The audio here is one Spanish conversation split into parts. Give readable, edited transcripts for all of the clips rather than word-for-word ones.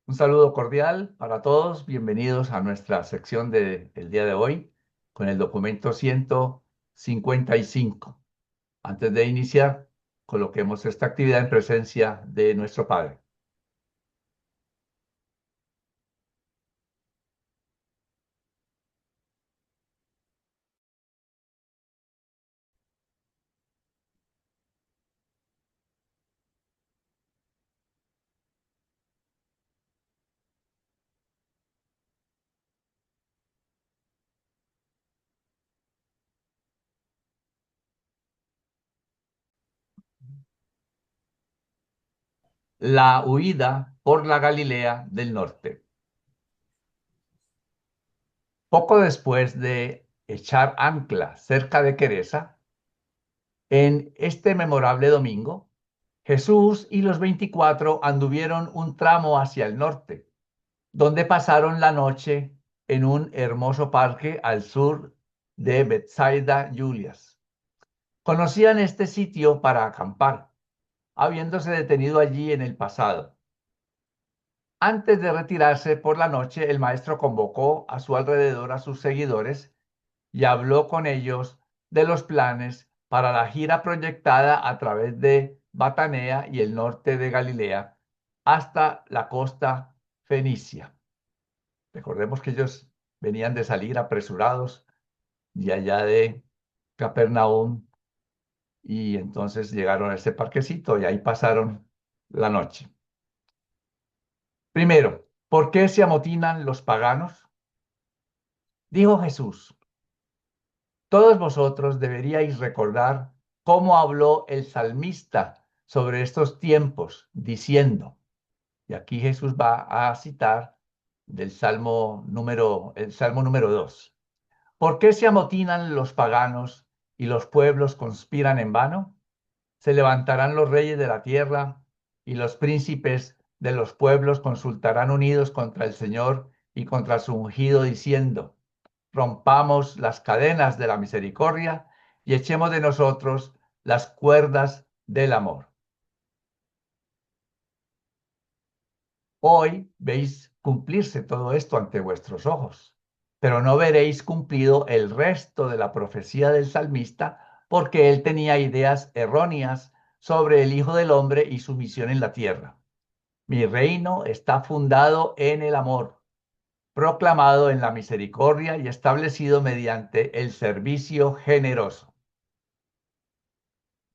Un saludo cordial para todos. Bienvenidos a nuestra sección del día de hoy con el documento 155. Antes de iniciar, coloquemos esta actividad en presencia de nuestro Padre. La huida por la Galilea del norte. Poco después de echar ancla cerca de Queresa, en este memorable domingo, Jesús y los 24 anduvieron un tramo hacia el norte, donde pasaron la noche en un hermoso parque al sur de Bethsaida Julias. Conocían este sitio para acampar, habiéndose detenido allí en el pasado. Antes de retirarse por la noche, el maestro convocó a su alrededor a sus seguidores y habló con ellos de los planes para la gira proyectada a través de Batanea y el norte de Galilea hasta la costa fenicia. Recordemos que ellos venían de salir apresurados de allá de Capernaum y entonces llegaron a este parquecito y ahí pasaron la noche. Primero, ¿por qué se amotinan los paganos? Dijo Jesús, todos vosotros deberíais recordar cómo habló el salmista sobre estos tiempos, diciendo, y aquí Jesús va a citar el Salmo número 2. ¿Por qué se amotinan los paganos y los pueblos conspiran en vano? Se levantarán los reyes de la tierra y los príncipes de los pueblos consultarán unidos contra el Señor y contra su ungido, diciendo, rompamos las cadenas de la misericordia y echemos de nosotros las cuerdas del amor. Hoy veis cumplirse todo esto ante vuestros ojos, pero no veréis cumplido el resto de la profecía del salmista, porque él tenía ideas erróneas sobre el Hijo del Hombre y su misión en la tierra. Mi reino está fundado en el amor, proclamado en la misericordia y establecido mediante el servicio generoso.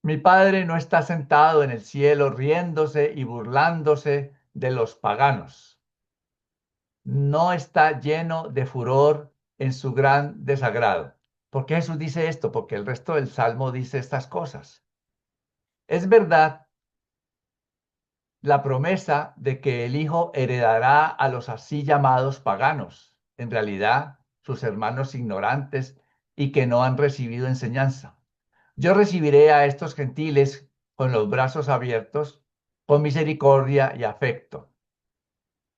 Mi Padre no está sentado en el cielo riéndose y burlándose de los paganos. No está lleno de furor en su gran desagrado. ¿Por qué Jesús dice esto? Porque el resto del Salmo dice estas cosas. Es verdad la promesa de que el Hijo heredará a los así llamados paganos, en realidad sus hermanos ignorantes y que no han recibido enseñanza. Yo recibiré a estos gentiles con los brazos abiertos, con misericordia y afecto.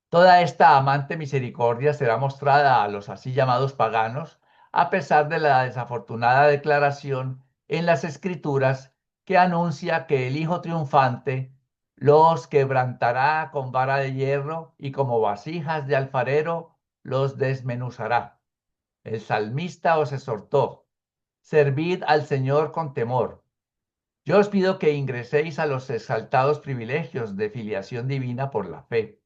Toda esta amante misericordia será mostrada a los así llamados paganos, a pesar de la desafortunada declaración en las Escrituras que anuncia que el Hijo triunfante los quebrantará con vara de hierro y como vasijas de alfarero los desmenuzará. El salmista os exhortó, servid al Señor con temor. Yo os pido que ingreséis a los exaltados privilegios de filiación divina por la fe.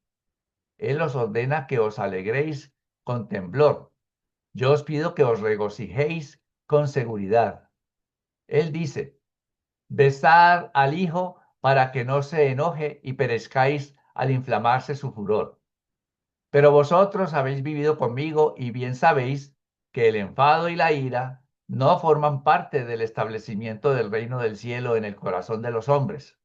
Él os ordena que os alegréis con temblor. Yo os pido que os regocijéis con seguridad. Él dice, besad al Hijo para que no se enoje y perezcáis al inflamarse su furor. Pero vosotros habéis vivido conmigo y bien sabéis que el enfado y la ira no forman parte del establecimiento del reino del cielo en el corazón de los hombres.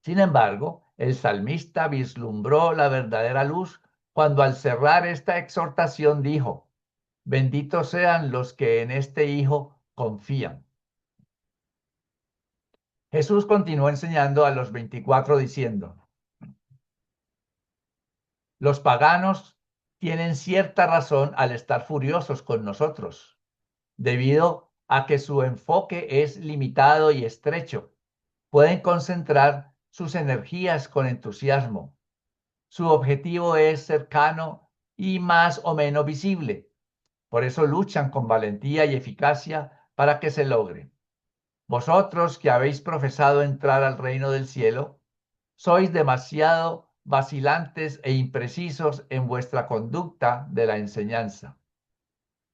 Sin embargo, el salmista vislumbró la verdadera luz cuando al cerrar esta exhortación dijo, benditos sean los que en este Hijo confían. Jesús continuó enseñando a los 24 diciendo, los paganos tienen cierta razón al estar furiosos con nosotros, debido a que su enfoque es limitado y estrecho. Pueden concentrar sus energías con entusiasmo, Su objetivo es cercano y más o menos visible. Por eso luchan con valentía y eficacia para que se logre. Vosotros que habéis profesado entrar al reino del cielo, sois demasiado vacilantes e imprecisos en vuestra conducta de la enseñanza.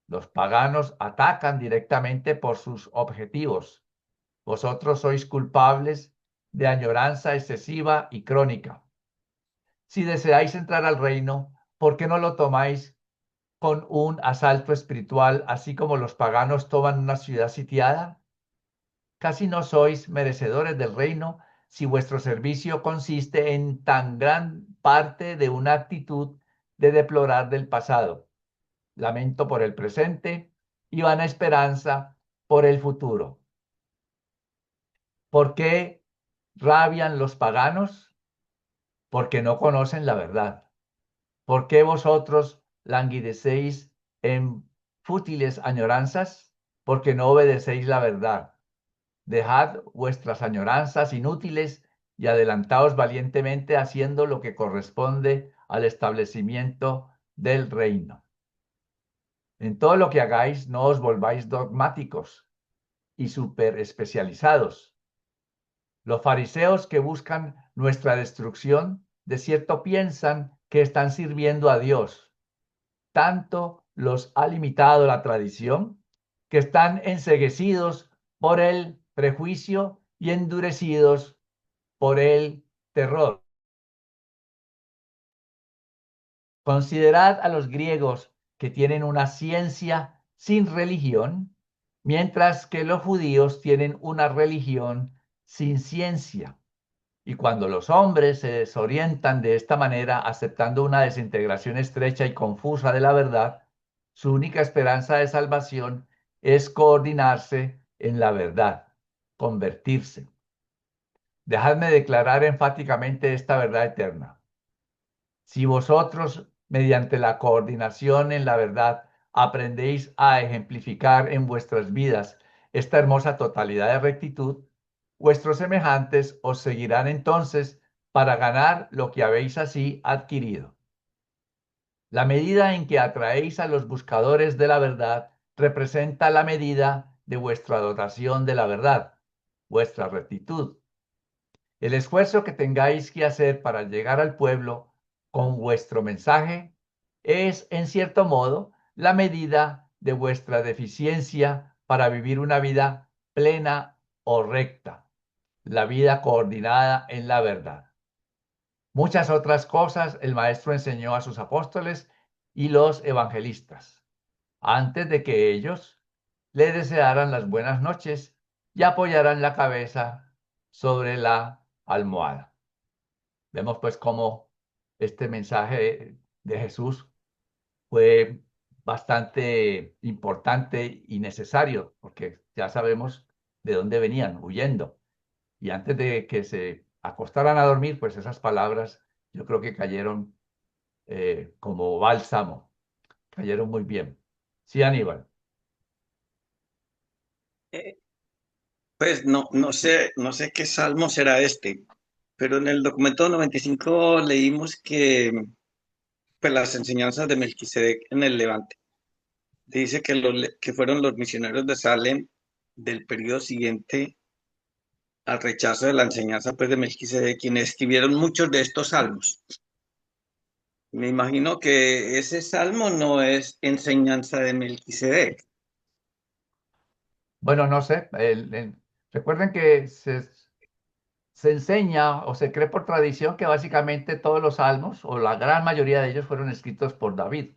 Los paganos atacan directamente por sus objetivos. Vosotros sois culpables de añoranza excesiva y crónica. Si deseáis entrar al reino, ¿por qué no lo tomáis con un asalto espiritual, así como los paganos toman una ciudad sitiada? Casi no sois merecedores del reino si vuestro servicio consiste en tan gran parte de una actitud de deplorar del pasado, lamento por el presente y vana esperanza por el futuro. ¿Por qué rabian los paganos? Porque no conocen la verdad. ¿Por qué vosotros languidecéis en fútiles añoranzas? Porque no obedecéis la verdad. Dejad vuestras añoranzas inútiles y adelantaos valientemente haciendo lo que corresponde al establecimiento del reino. En todo lo que hagáis, no os volváis dogmáticos y super especializados. Los fariseos que buscan nuestra destrucción, de cierto piensan que están sirviendo a Dios. Tanto los ha limitado la tradición que están enceguecidos por el prejuicio y endurecidos por el terror. Considerad a los griegos que tienen una ciencia sin religión, mientras que los judíos tienen una religión sin ciencia. Y cuando los hombres se desorientan de esta manera, aceptando una desintegración estrecha y confusa de la verdad, su única esperanza de salvación es coordinarse en la verdad, convertirse. Dejadme declarar enfáticamente esta verdad eterna. Si vosotros, mediante la coordinación en la verdad, aprendéis a ejemplificar en vuestras vidas esta hermosa totalidad de rectitud, vuestros semejantes os seguirán entonces para ganar lo que habéis así adquirido. La medida en que atraéis a los buscadores de la verdad representa la medida de vuestra dotación de la verdad, vuestra rectitud. El esfuerzo que tengáis que hacer para llegar al pueblo con vuestro mensaje es, en cierto modo, la medida de vuestra deficiencia para vivir una vida plena o recta, la vida coordinada en la verdad. Muchas otras cosas el Maestro enseñó a sus apóstoles y los evangelistas, antes de que ellos le desearan las buenas noches y apoyaran la cabeza sobre la almohada. Vemos pues cómo este mensaje de Jesús fue bastante importante y necesario, porque ya sabemos de dónde venían, huyendo. Y antes de que se acostaran a dormir, pues esas palabras yo creo que cayeron como bálsamo, cayeron muy bien. Sí, Aníbal. Eh, Pues no sé qué salmo será este, pero en el documento 95 leímos que pues, las enseñanzas de Melquisedec en el Levante. Dice que, que fueron los misioneros de Salem del periodo siguiente al rechazo de la enseñanza pues, de Melquisedec, quienes escribieron muchos de estos salmos. Me imagino que ese salmo no es enseñanza de Melquisedec. Bueno, no sé. Recuerden que se enseña o se cree por tradición que básicamente todos los salmos, o la gran mayoría de ellos, fueron escritos por David.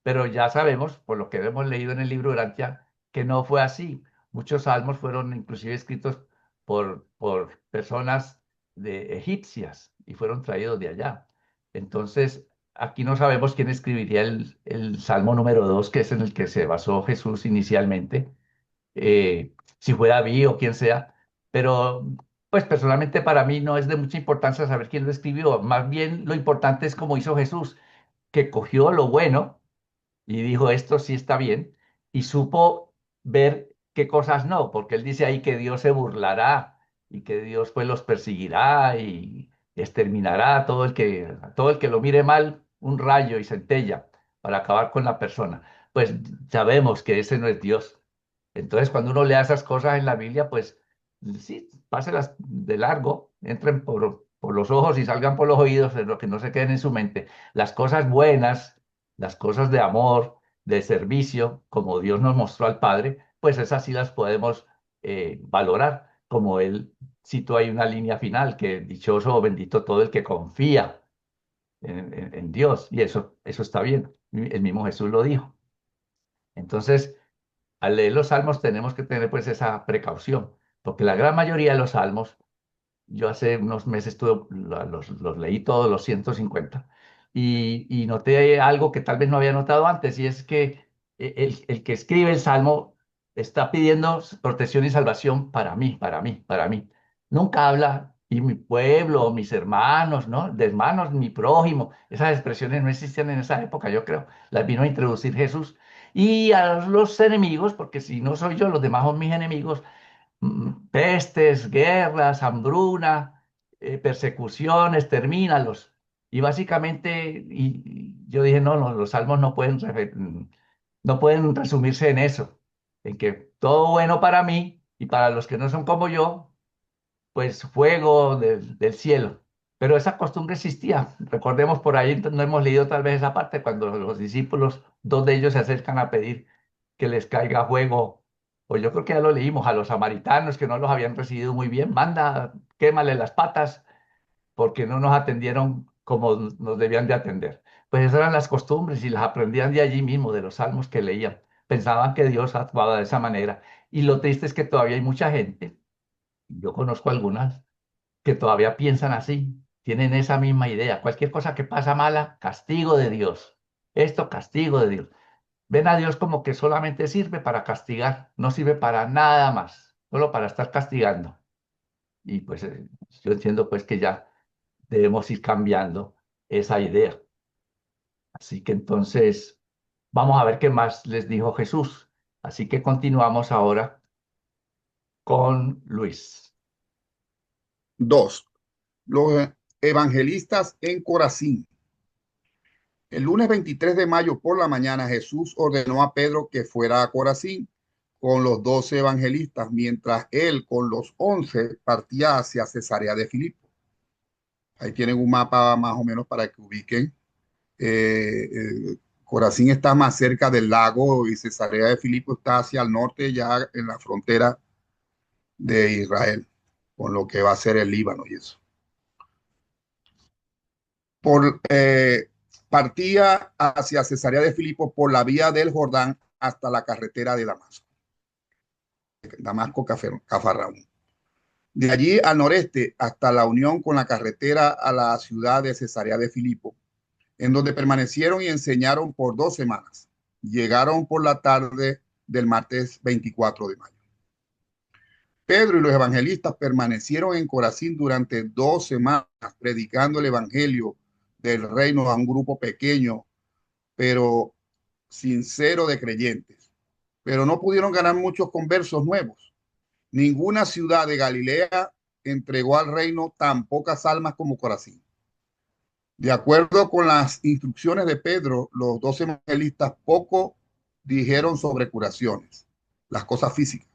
Pero ya sabemos, por lo que hemos leído en el libro de Urantia, que no fue así. Muchos salmos fueron inclusive escritos por personas egipcias y fueron traídos de allá. Entonces, aquí no sabemos quién escribiría el Salmo número 2, que es en el que se basó Jesús inicialmente, si fue David o quien sea, pero pues personalmente para mí no es de mucha importancia saber quién lo escribió, más bien lo importante es cómo hizo Jesús, que cogió lo bueno y dijo esto sí está bien y supo ver qué cosas no, porque él dice ahí que Dios se burlará y que Dios pues los perseguirá exterminará a todo el que lo mire mal, un rayo y centella para acabar con la persona. Pues sabemos que ese no es Dios. Entonces, cuando uno lea esas cosas en la Biblia, pues sí, páselas de largo, entren por los ojos y salgan por los oídos, pero que no se queden en su mente. Las cosas buenas, las cosas de amor, de servicio, como Dios nos mostró al Padre, pues esas sí las podemos valorar, como Él citó ahí una línea final, que dichoso o bendito todo el que confía en Dios, y eso está bien. El mismo Jesús lo dijo. Entonces, al leer los salmos tenemos que tener pues esa precaución, porque la gran mayoría de los salmos, yo hace unos meses los leí todos los 150 y noté algo que tal vez no había notado antes, y es que el que escribe el salmo está pidiendo protección y salvación para mí, para mí, para mí. Nunca habla, y mi pueblo, o mis hermanos, ¿no? De hermanos, mi prójimo. Esas expresiones no existían en esa época, yo creo. Las vino a introducir Jesús. Y a los enemigos, porque si no soy yo, los demás son mis enemigos, pestes, guerras, hambruna, persecuciones, termínalos. Y básicamente, y yo dije, no, no, los salmos no pueden resumirse en eso, en que todo bueno para mí y para los que no son como yo, pues fuego del cielo. Pero esa costumbre existía. Recordemos por ahí, no hemos leído tal vez esa parte, cuando los discípulos, dos de ellos se acercan a pedir que les caiga fuego, o yo creo que ya lo leímos, a los samaritanos que no los habían recibido muy bien, manda, quémale las patas, porque no nos atendieron como nos debían de atender. Pues esas eran las costumbres y las aprendían de allí mismo, de los salmos que leían. Pensaban que Dios actuaba de esa manera. Y lo triste es que todavía hay mucha gente, yo conozco algunas, que todavía piensan así, tienen esa misma idea. Cualquier cosa que pasa mala, castigo de Dios. Esto, castigo de Dios. Ven a Dios como que solamente sirve para castigar, no sirve para nada más, solo para estar castigando. Y pues yo entiendo pues que ya debemos ir cambiando esa idea. Así que entonces vamos a ver qué más les dijo Jesús. Así que continuamos ahora con Luis. 2. Los evangelistas en Corazín. El lunes 23 de mayo por la mañana Jesús ordenó a Pedro que fuera a Corazín con los 12 evangelistas, mientras él con los 11 partía hacia Cesarea de Filipo. Ahí tienen un mapa más o menos para que ubiquen. Corazín está más cerca del lago y Cesarea de Filipo está hacia el norte, ya en la frontera de Israel, con lo que va a ser el Líbano y eso. Por, partía hacia Cesarea de Filipo por la vía del Jordán hasta la carretera de Damasco, Cafarnaúm. De allí al noreste hasta la unión con la carretera a la ciudad de Cesarea de Filipo, en donde permanecieron y enseñaron por 2 semanas. Llegaron por la tarde del martes 24 de mayo. Pedro y los evangelistas permanecieron en Corazín durante 2 semanas, predicando el evangelio del reino a un grupo pequeño, pero sincero de creyentes. Pero no pudieron ganar muchos conversos nuevos. Ninguna ciudad de Galilea entregó al reino tan pocas almas como Corazín. De acuerdo con las instrucciones de Pedro, los 12 evangelistas poco dijeron sobre curaciones, las cosas físicas,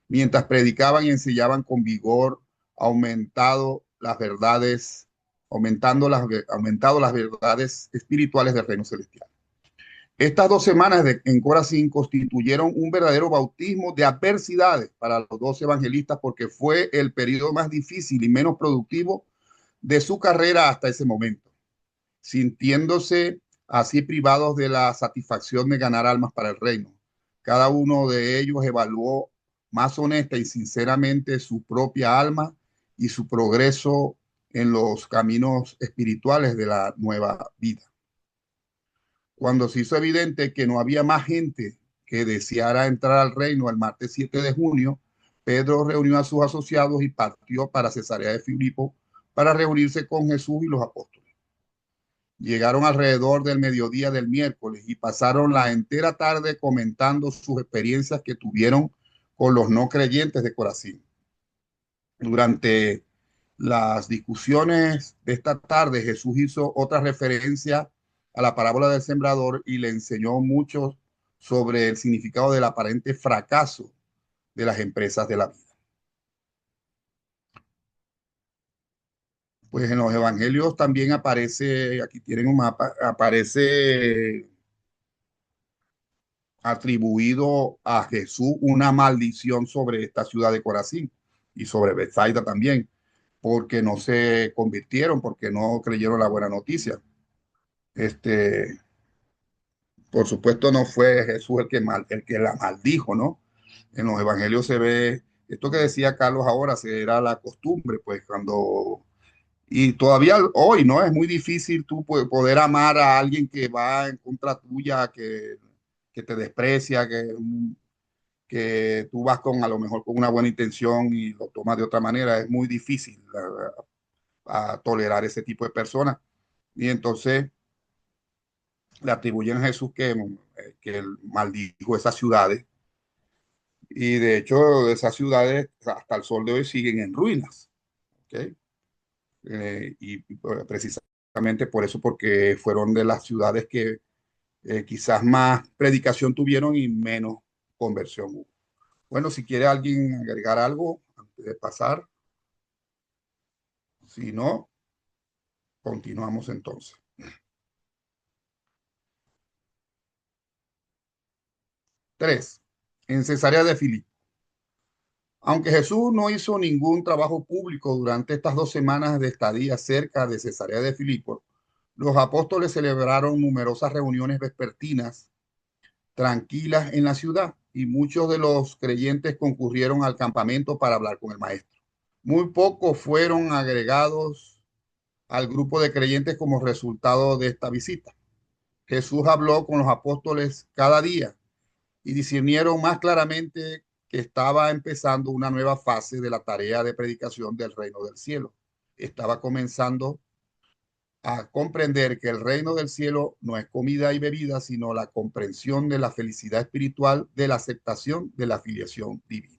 mientras predicaban y enseñaban con vigor, aumentado las verdades, aumentado las verdades espirituales del reino celestial. Estas 2 semanas en Corazín constituyeron un verdadero bautismo de adversidades para los 12 evangelistas, porque fue el periodo más difícil y menos productivo de su carrera hasta ese momento, sintiéndose así privados de la satisfacción de ganar almas para el reino. Cada uno de ellos evaluó más honesta y sinceramente su propia alma y su progreso en los caminos espirituales de la nueva vida. Cuando se hizo evidente que no había más gente que deseara entrar al reino el martes 7 de junio, Pedro reunió a sus asociados y partió para Cesarea de Filipo para reunirse con Jesús y los apóstoles. Llegaron alrededor del mediodía del miércoles y pasaron la entera tarde comentando sus experiencias que tuvieron con los no creyentes de Corazín. Durante las discusiones de esta tarde, Jesús hizo otra referencia a la parábola del sembrador y le enseñó mucho sobre el significado del aparente fracaso de las empresas de la vida. Pues en los evangelios también aparece, aquí tienen un mapa, aparece atribuido a Jesús una maldición sobre esta ciudad de Corazín y sobre Bethsaida también, porque no se convirtieron, porque no creyeron la buena noticia. Por supuesto, no fue Jesús el que la maldijo, ¿no? En los evangelios se ve esto que decía Carlos ahora, era la costumbre, pues cuando, y todavía hoy, ¿no? Es muy difícil tú poder amar a alguien que va en contra tuya, que te desprecia, que tú vas con a lo mejor con una buena intención y lo tomas de otra manera. Es muy difícil a tolerar ese tipo de personas. Y entonces le atribuyen a Jesús que él maldijo esas ciudades. Y de hecho, esas ciudades hasta el sol de hoy siguen en ruinas. ¿Okay? Precisamente por eso, porque fueron de las ciudades que quizás más predicación tuvieron y menos conversión hubo. Bueno, si quiere alguien agregar algo antes de pasar, si no, continuamos entonces. 3. En Cesarea de Filipo. Aunque Jesús no hizo ningún trabajo público durante estas 2 semanas de estadía cerca de Cesarea de Filipo, los apóstoles celebraron numerosas reuniones vespertinas tranquilas en la ciudad y muchos de los creyentes concurrieron al campamento para hablar con el maestro. Muy pocos fueron agregados al grupo de creyentes como resultado de esta visita. Jesús habló con los apóstoles cada día y discernieron más claramente que estaba empezando una nueva fase de la tarea de predicación del reino del cielo. Estaba comenzando a comprender que el reino del cielo no es comida y bebida, sino la comprensión de la felicidad espiritual, de la aceptación de la filiación divina.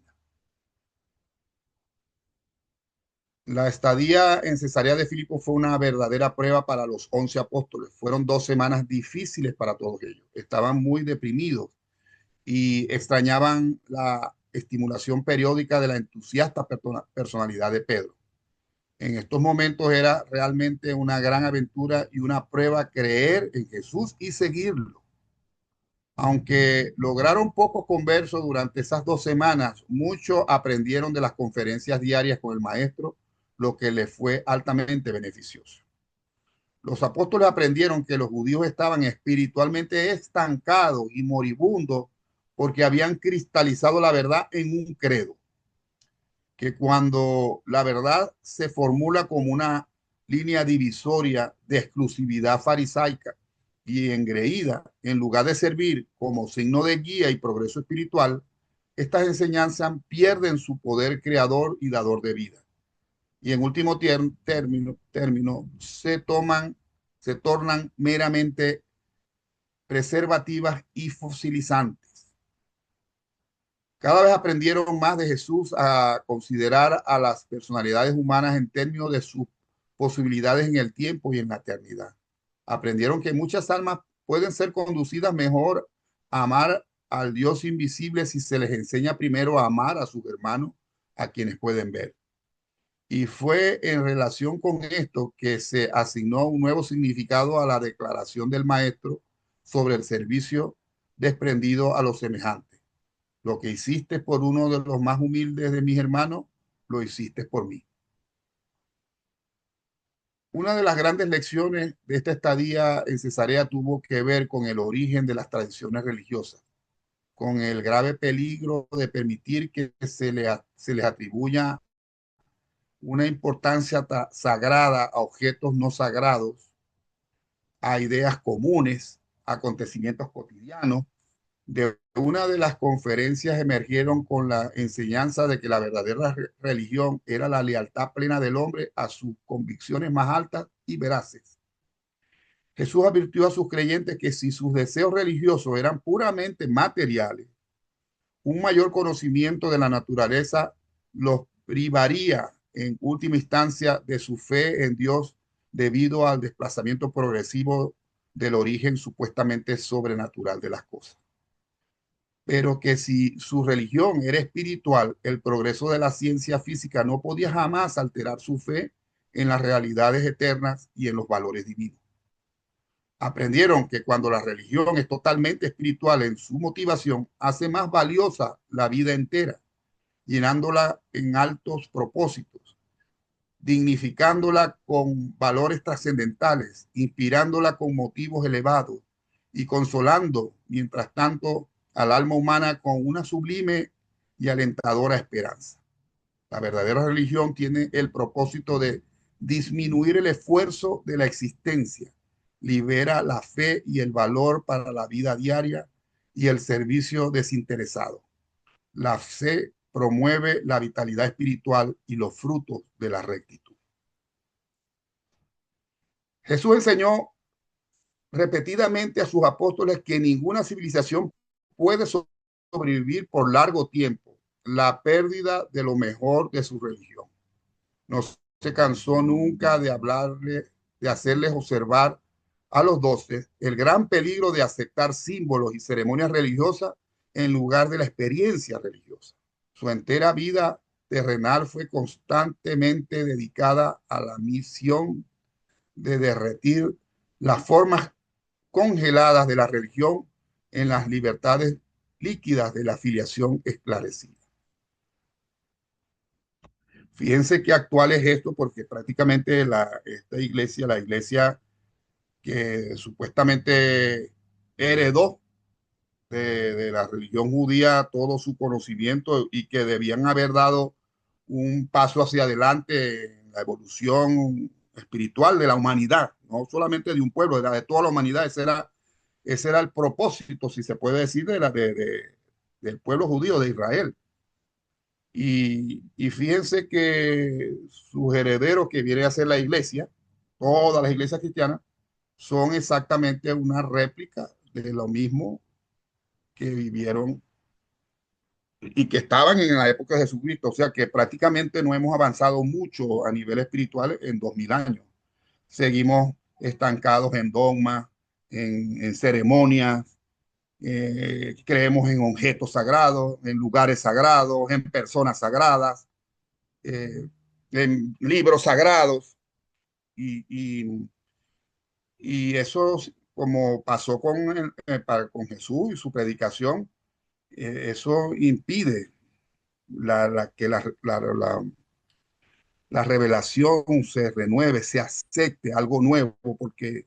La estadía en Cesarea de Filipo fue una verdadera prueba para los 11 apóstoles. Fueron 2 semanas difíciles para todos ellos. Estaban muy deprimidos y extrañaban la estimulación periódica de la entusiasta personalidad de Pedro. En estos momentos era realmente una gran aventura y una prueba creer en Jesús y seguirlo. Aunque lograron pocos conversos durante esas 2 semanas, muchos aprendieron de las conferencias diarias con el maestro, lo que les fue altamente beneficioso. Los apóstoles aprendieron que los judíos estaban espiritualmente estancados y moribundos porque habían cristalizado la verdad en un credo, que cuando la verdad se formula como una línea divisoria de exclusividad farisaica y engreída, en lugar de servir como signo de guía y progreso espiritual, estas enseñanzas pierden su poder creador y dador de vida. Y en último término se tornan meramente preservativas y fosilizantes. Cada vez aprendieron más de Jesús a considerar a las personalidades humanas en términos de sus posibilidades en el tiempo y en la eternidad. Aprendieron que muchas almas pueden ser conducidas mejor a amar al Dios invisible si se les enseña primero a amar a sus hermanos, a quienes pueden ver. Y fue en relación con esto que se asignó un nuevo significado a la declaración del maestro sobre el servicio desprendido a los semejantes. Lo que hiciste por uno de los más humildes de mis hermanos, lo hiciste por mí. Una de las grandes lecciones de esta estadía en Cesarea tuvo que ver con el origen de las tradiciones religiosas, con el grave peligro de permitir que se les atribuya una importancia sagrada a objetos no sagrados, a ideas comunes, a acontecimientos cotidianos. De una de las conferencias emergieron con la enseñanza de que la verdadera religión era la lealtad plena del hombre a sus convicciones más altas y veraces. Jesús advirtió a sus creyentes que si sus deseos religiosos eran puramente materiales, un mayor conocimiento de la naturaleza los privaría en última instancia de su fe en Dios debido al desplazamiento progresivo del origen supuestamente sobrenatural de las cosas. Pero que si su religión era espiritual, el progreso de la ciencia física no podía jamás alterar su fe en las realidades eternas y en los valores divinos. Aprendieron que cuando la religión es totalmente espiritual en su motivación, hace más valiosa la vida entera, llenándola en altos propósitos, dignificándola con valores trascendentales, inspirándola con motivos elevados y consolando, mientras tanto, al alma humana con una sublime y alentadora esperanza. La verdadera religión tiene el propósito de disminuir el esfuerzo de la existencia, libera la fe y el valor para la vida diaria y el servicio desinteresado. La fe promueve la vitalidad espiritual y los frutos de la rectitud. Jesús enseñó repetidamente a sus apóstoles que ninguna civilización puede sobrevivir por largo tiempo la pérdida de lo mejor de su religión. No se cansó nunca de hablarle, de hacerles observar a los 12 el gran peligro de aceptar símbolos y ceremonias religiosas en lugar de la experiencia religiosa. Su entera vida terrenal fue constantemente dedicada a la misión de derretir las formas congeladas de la religión en las libertades líquidas de la afiliación esclarecida. Fíjense qué actual es esto, porque prácticamente esta iglesia, la iglesia que supuestamente heredó de la religión judía todo su conocimiento y que debían haber dado un paso hacia adelante en la evolución espiritual de la humanidad, no solamente de un pueblo, era de toda la humanidad. Ese era el propósito, si se puede decir, del pueblo judío de Israel. Y fíjense que sus herederos que viene a ser la iglesia, todas las iglesias cristianas, son exactamente una réplica de lo mismo que vivieron y que estaban en la época de Jesucristo. O sea que prácticamente no hemos avanzado mucho a nivel espiritual en 2000 años. Seguimos estancados en dogmas, en ceremonias, creemos en objetos sagrados, en lugares sagrados, en personas sagradas, en libros sagrados. Y, y, y eso, como pasó con Jesús y su predicación, eso impide que la revelación se renueve, se acepte algo nuevo, porque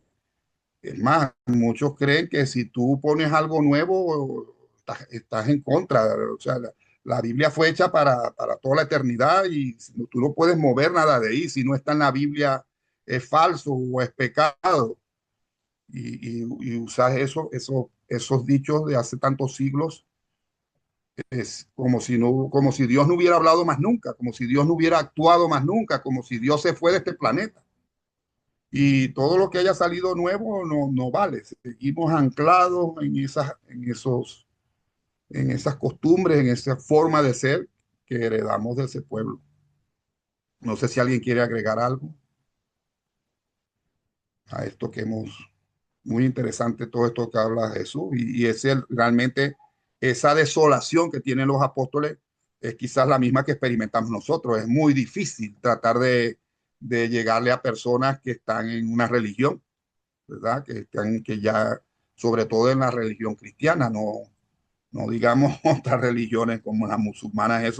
es más, muchos creen que si tú pones algo nuevo, estás en contra. O sea, la Biblia fue hecha para toda la eternidad y tú no puedes mover nada de ahí. Si no está en la Biblia, es falso o es pecado. Y usar esos dichos de hace tantos siglos es como si, no, como si Dios no hubiera hablado más nunca, como si Dios no hubiera actuado más nunca, como si Dios se fue de este planeta. Y todo lo que haya salido nuevo no vale. Seguimos anclados en esas costumbres, en esa forma de ser que heredamos de ese pueblo. No sé si alguien quiere agregar algo a esto que hemos, muy interesante todo esto que habla Jesús. Y realmente esa desolación que tienen los apóstoles es quizás la misma que experimentamos nosotros. Es muy difícil tratar de llegarle a personas que están en una religión, ¿verdad? Que ya, sobre todo en la religión cristiana, no digamos otras religiones como las musulmanas,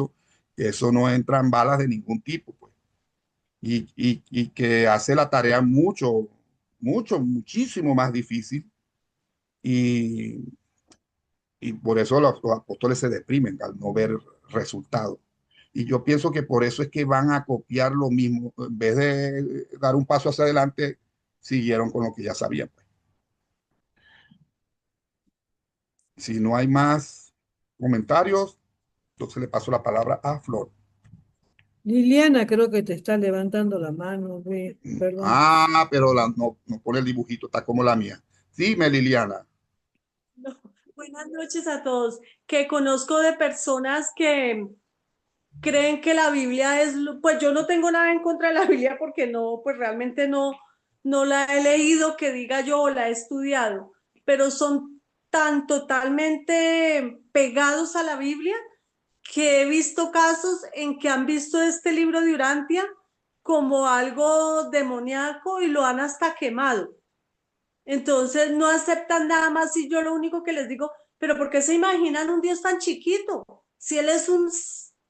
que eso no entra en balas de ningún tipo, pues. Y que hace la tarea muchísimo más difícil. Y, y por eso los apóstoles se deprimen al no ver resultados. Y yo pienso que por eso es que van a copiar lo mismo. En vez de dar un paso hacia adelante, siguieron con lo que ya sabían, pues. Si no hay más comentarios, entonces le paso la palabra a Flor. Liliana, creo que te está levantando la mano, perdón. Pero no pone el dibujito, está como la mía. Dime, Liliana. No. Buenas noches a todos. Que conozco de personas que creen que la Biblia es, pues yo no tengo nada en contra de la Biblia porque no, pues realmente no la he leído que diga yo o la he estudiado, pero son tan totalmente pegados a la Biblia que he visto casos en que han visto este libro de Urantia como algo demoníaco y lo han hasta quemado. Entonces no aceptan nada más y yo lo único que les digo, pero ¿por qué se imaginan un Dios tan chiquito? Si Él es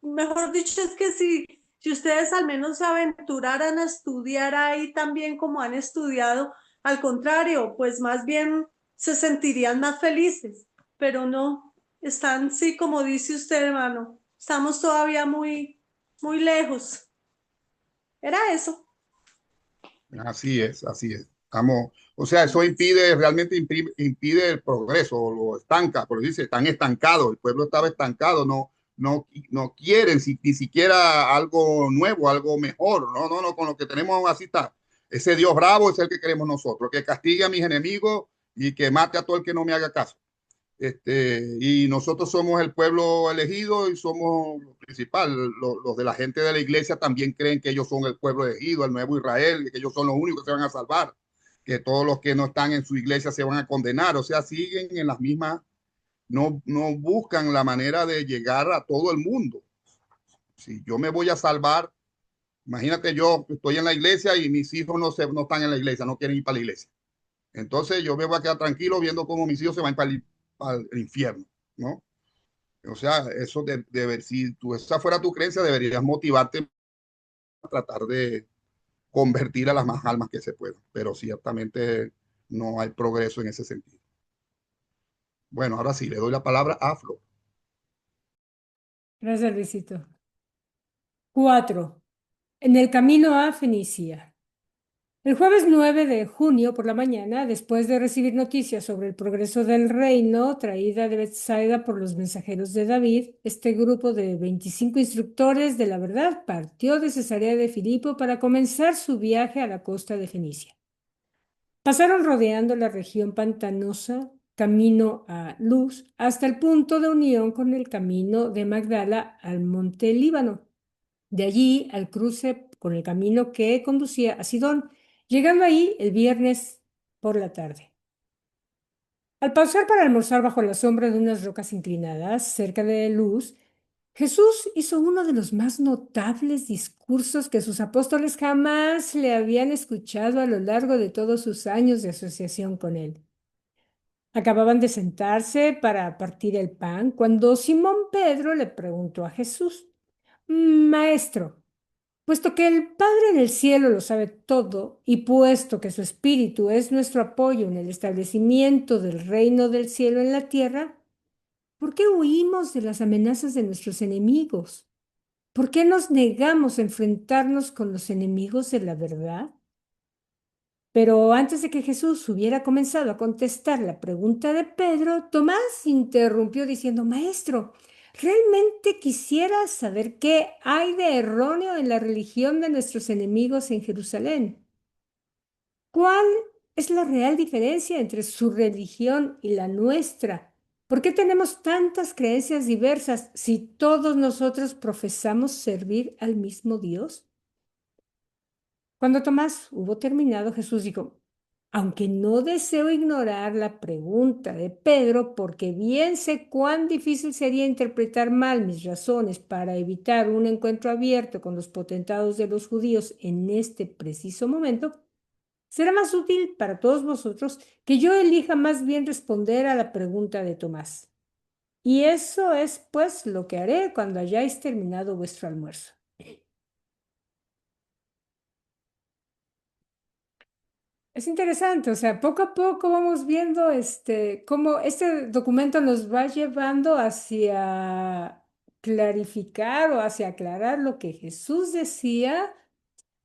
mejor dicho, es que si ustedes al menos se aventuraran a estudiar ahí también como han estudiado, al contrario, pues más bien se sentirían más felices, pero no, están, sí, como dice usted, hermano, estamos todavía muy lejos. Era eso. Así es, así es. Estamos, o sea, eso impide, realmente impide el progreso, lo estanca, porque dice, están estancados, el pueblo estaba estancado, no quieren ni siquiera algo nuevo, algo mejor, no, con lo que tenemos así está. Ese Dios bravo es el que queremos nosotros, que castigue a mis enemigos y que mate a todo el que no me haga caso. Y nosotros somos el pueblo elegido y somos lo principal. Los de la gente de la iglesia también creen que ellos son el pueblo elegido, el nuevo Israel, que ellos son los únicos que se van a salvar, que todos los que no están en su iglesia se van a condenar. O sea, siguen en las mismas, no buscan la manera de llegar a todo el mundo. Si yo me voy a salvar, imagínate yo estoy en la iglesia y mis hijos no están en la iglesia, no quieren ir para la iglesia. Entonces yo me voy a quedar tranquilo viendo cómo mis hijos se van para el infierno, ¿no? O sea, eso si esa fuera tu creencia, deberías motivarte a tratar de convertir a las más almas que se puedan, pero ciertamente no hay progreso en ese sentido. Bueno, ahora sí, le doy la palabra a Flor. Gracias, Luisito. 4. En el camino a Fenicia. El jueves 9 de junio por la mañana, después de recibir noticias sobre el progreso del reino traída de Bethsaida por los mensajeros de David, este grupo de 25 instructores de la verdad partió de Cesarea de Filipo para comenzar su viaje a la costa de Fenicia. Pasaron rodeando la región pantanosa, camino a Luz, hasta el punto de unión con el camino de Magdala al monte Líbano. De allí al cruce con el camino que conducía a Sidón, llegando ahí el viernes por la tarde. Al pausar para almorzar bajo la sombra de unas rocas inclinadas cerca de Luz, Jesús hizo uno de los más notables discursos que sus apóstoles jamás le habían escuchado a lo largo de todos sus años de asociación con él. Acababan de sentarse para partir el pan cuando Simón Pedro le preguntó a Jesús: Maestro, puesto que el Padre del cielo lo sabe todo y puesto que su Espíritu es nuestro apoyo en el establecimiento del reino del cielo en la tierra, ¿por qué huimos de las amenazas de nuestros enemigos? ¿Por qué nos negamos a enfrentarnos con los enemigos de la verdad? Pero antes de que Jesús hubiera comenzado a contestar la pregunta de Pedro, Tomás interrumpió diciendo: Maestro, realmente quisiera saber qué hay de erróneo en la religión de nuestros enemigos en Jerusalén. ¿Cuál es la real diferencia entre su religión y la nuestra? ¿Por qué tenemos tantas creencias diversas si todos nosotros profesamos servir al mismo Dios? Cuando Tomás hubo terminado, Jesús dijo: Aunque no deseo ignorar la pregunta de Pedro, porque bien sé cuán difícil sería interpretar mal mis razones para evitar un encuentro abierto con los potentados de los judíos en este preciso momento, será más útil para todos vosotros que yo elija más bien responder a la pregunta de Tomás. Y eso es, pues, lo que haré cuando hayáis terminado vuestro almuerzo. Es interesante, o sea, poco a poco vamos viendo cómo este documento nos va llevando hacia clarificar o hacia aclarar lo que Jesús decía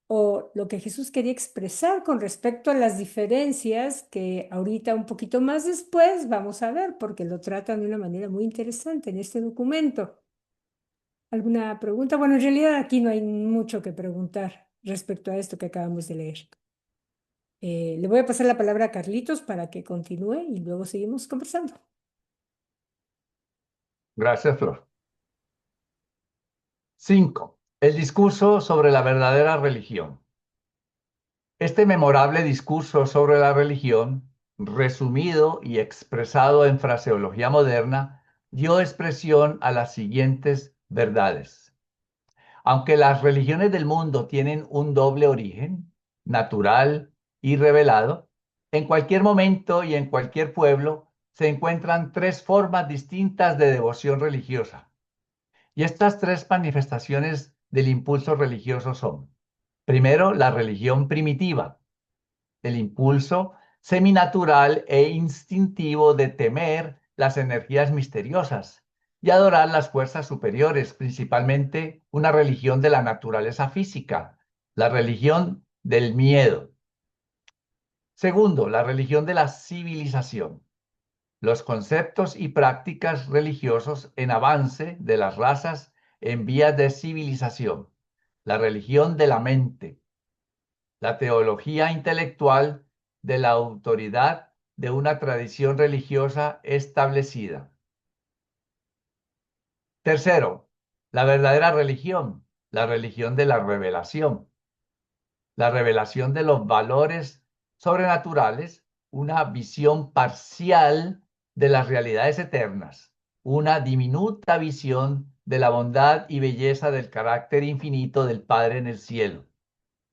o lo que Jesús quería expresar con respecto a las diferencias que ahorita un poquito más después vamos a ver, porque lo tratan de una manera muy interesante en este documento. ¿Alguna pregunta? Bueno, en realidad aquí no hay mucho que preguntar respecto a esto que acabamos de leer. Le voy a pasar la palabra a Carlitos para que continúe y luego seguimos conversando. Gracias, Flor. 5. El discurso sobre la verdadera religión. Este memorable discurso sobre la religión, resumido y expresado en fraseología moderna, dio expresión a las siguientes verdades. Aunque las religiones del mundo tienen un doble origen, natural y revelado, en cualquier momento y en cualquier pueblo se encuentran tres formas distintas de devoción religiosa. Y estas tres manifestaciones del impulso religioso son, primero, la religión primitiva, el impulso seminatural e instintivo de temer las energías misteriosas y adorar las fuerzas superiores, principalmente una religión de la naturaleza física, la religión del miedo. Segundo, la religión de la civilización, los conceptos y prácticas religiosos en avance de las razas en vías de civilización, la religión de la mente, la teología intelectual de la autoridad de una tradición religiosa establecida. Tercero, la verdadera religión, la religión de la revelación de los valores sobrenaturales, una visión parcial de las realidades eternas, una diminuta visión de la bondad y belleza del carácter infinito del Padre en el cielo,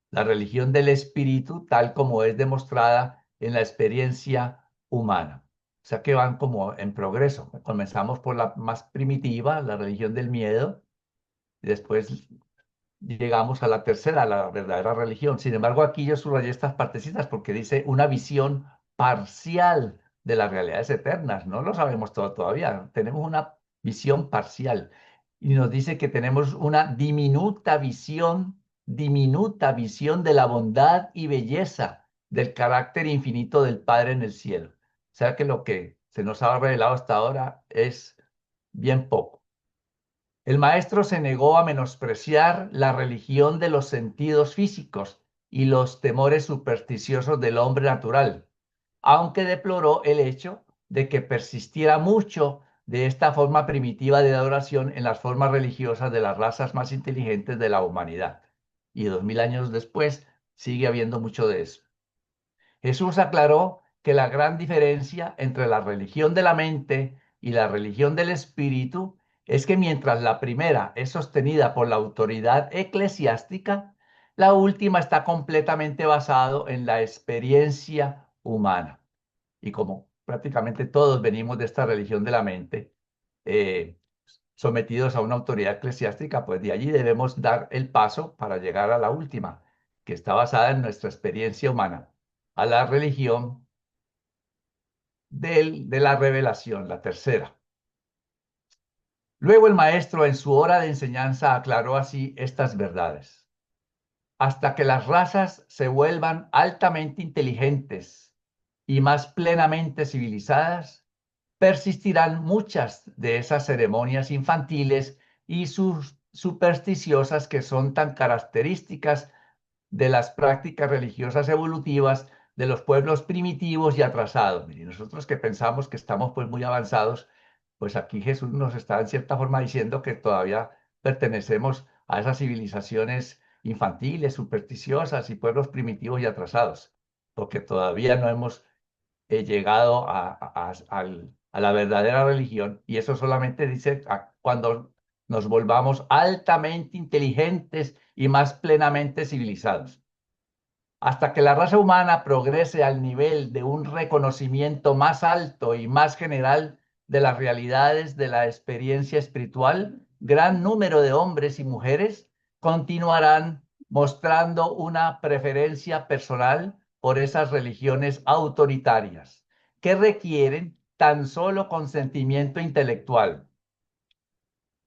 la religión del espíritu tal como es demostrada en la experiencia humana. O sea que van como en progreso. Comenzamos por la más primitiva, la religión del miedo, y después llegamos a la tercera, la verdadera religión. Sin embargo, aquí yo subrayé estas partecitas porque dice una visión parcial de las realidades eternas. No lo sabemos todo todavía. Tenemos una visión parcial. Y nos dice que tenemos una diminuta visión de la bondad y belleza del carácter infinito del Padre en el cielo. O sea que lo que se nos ha revelado hasta ahora es bien poco. El maestro se negó a menospreciar la religión de los sentidos físicos y los temores supersticiosos del hombre natural, aunque deploró el hecho de que persistiera mucho de esta forma primitiva de adoración en las formas religiosas de las razas más inteligentes de la humanidad. Y 2000 años después sigue habiendo mucho de eso. Jesús aclaró que la gran diferencia entre la religión de la mente y la religión del espíritu es que mientras la primera es sostenida por la autoridad eclesiástica, la última está completamente basado en la experiencia humana. Y como prácticamente todos venimos de esta religión de la mente, sometidos a una autoridad eclesiástica, pues de allí debemos dar el paso para llegar a la última, que está basada en nuestra experiencia humana, a la religión de la revelación, la tercera. Luego el maestro en su hora de enseñanza aclaró así estas verdades. Hasta que las razas se vuelvan altamente inteligentes y más plenamente civilizadas, persistirán muchas de esas ceremonias infantiles y supersticiosas que son tan características de las prácticas religiosas evolutivas de los pueblos primitivos y atrasados. Y nosotros que pensamos que estamos pues muy avanzados, pues aquí Jesús nos está en cierta forma diciendo que todavía pertenecemos a esas civilizaciones infantiles, supersticiosas y pueblos primitivos y atrasados, porque todavía no hemos llegado a la verdadera religión, y eso solamente dice cuando nos volvamos altamente inteligentes y más plenamente civilizados. Hasta que la raza humana progrese al nivel de un reconocimiento más alto y más general de las realidades de la experiencia espiritual, gran número de hombres y mujeres continuarán mostrando una preferencia personal por esas religiones autoritarias que requieren tan solo consentimiento intelectual.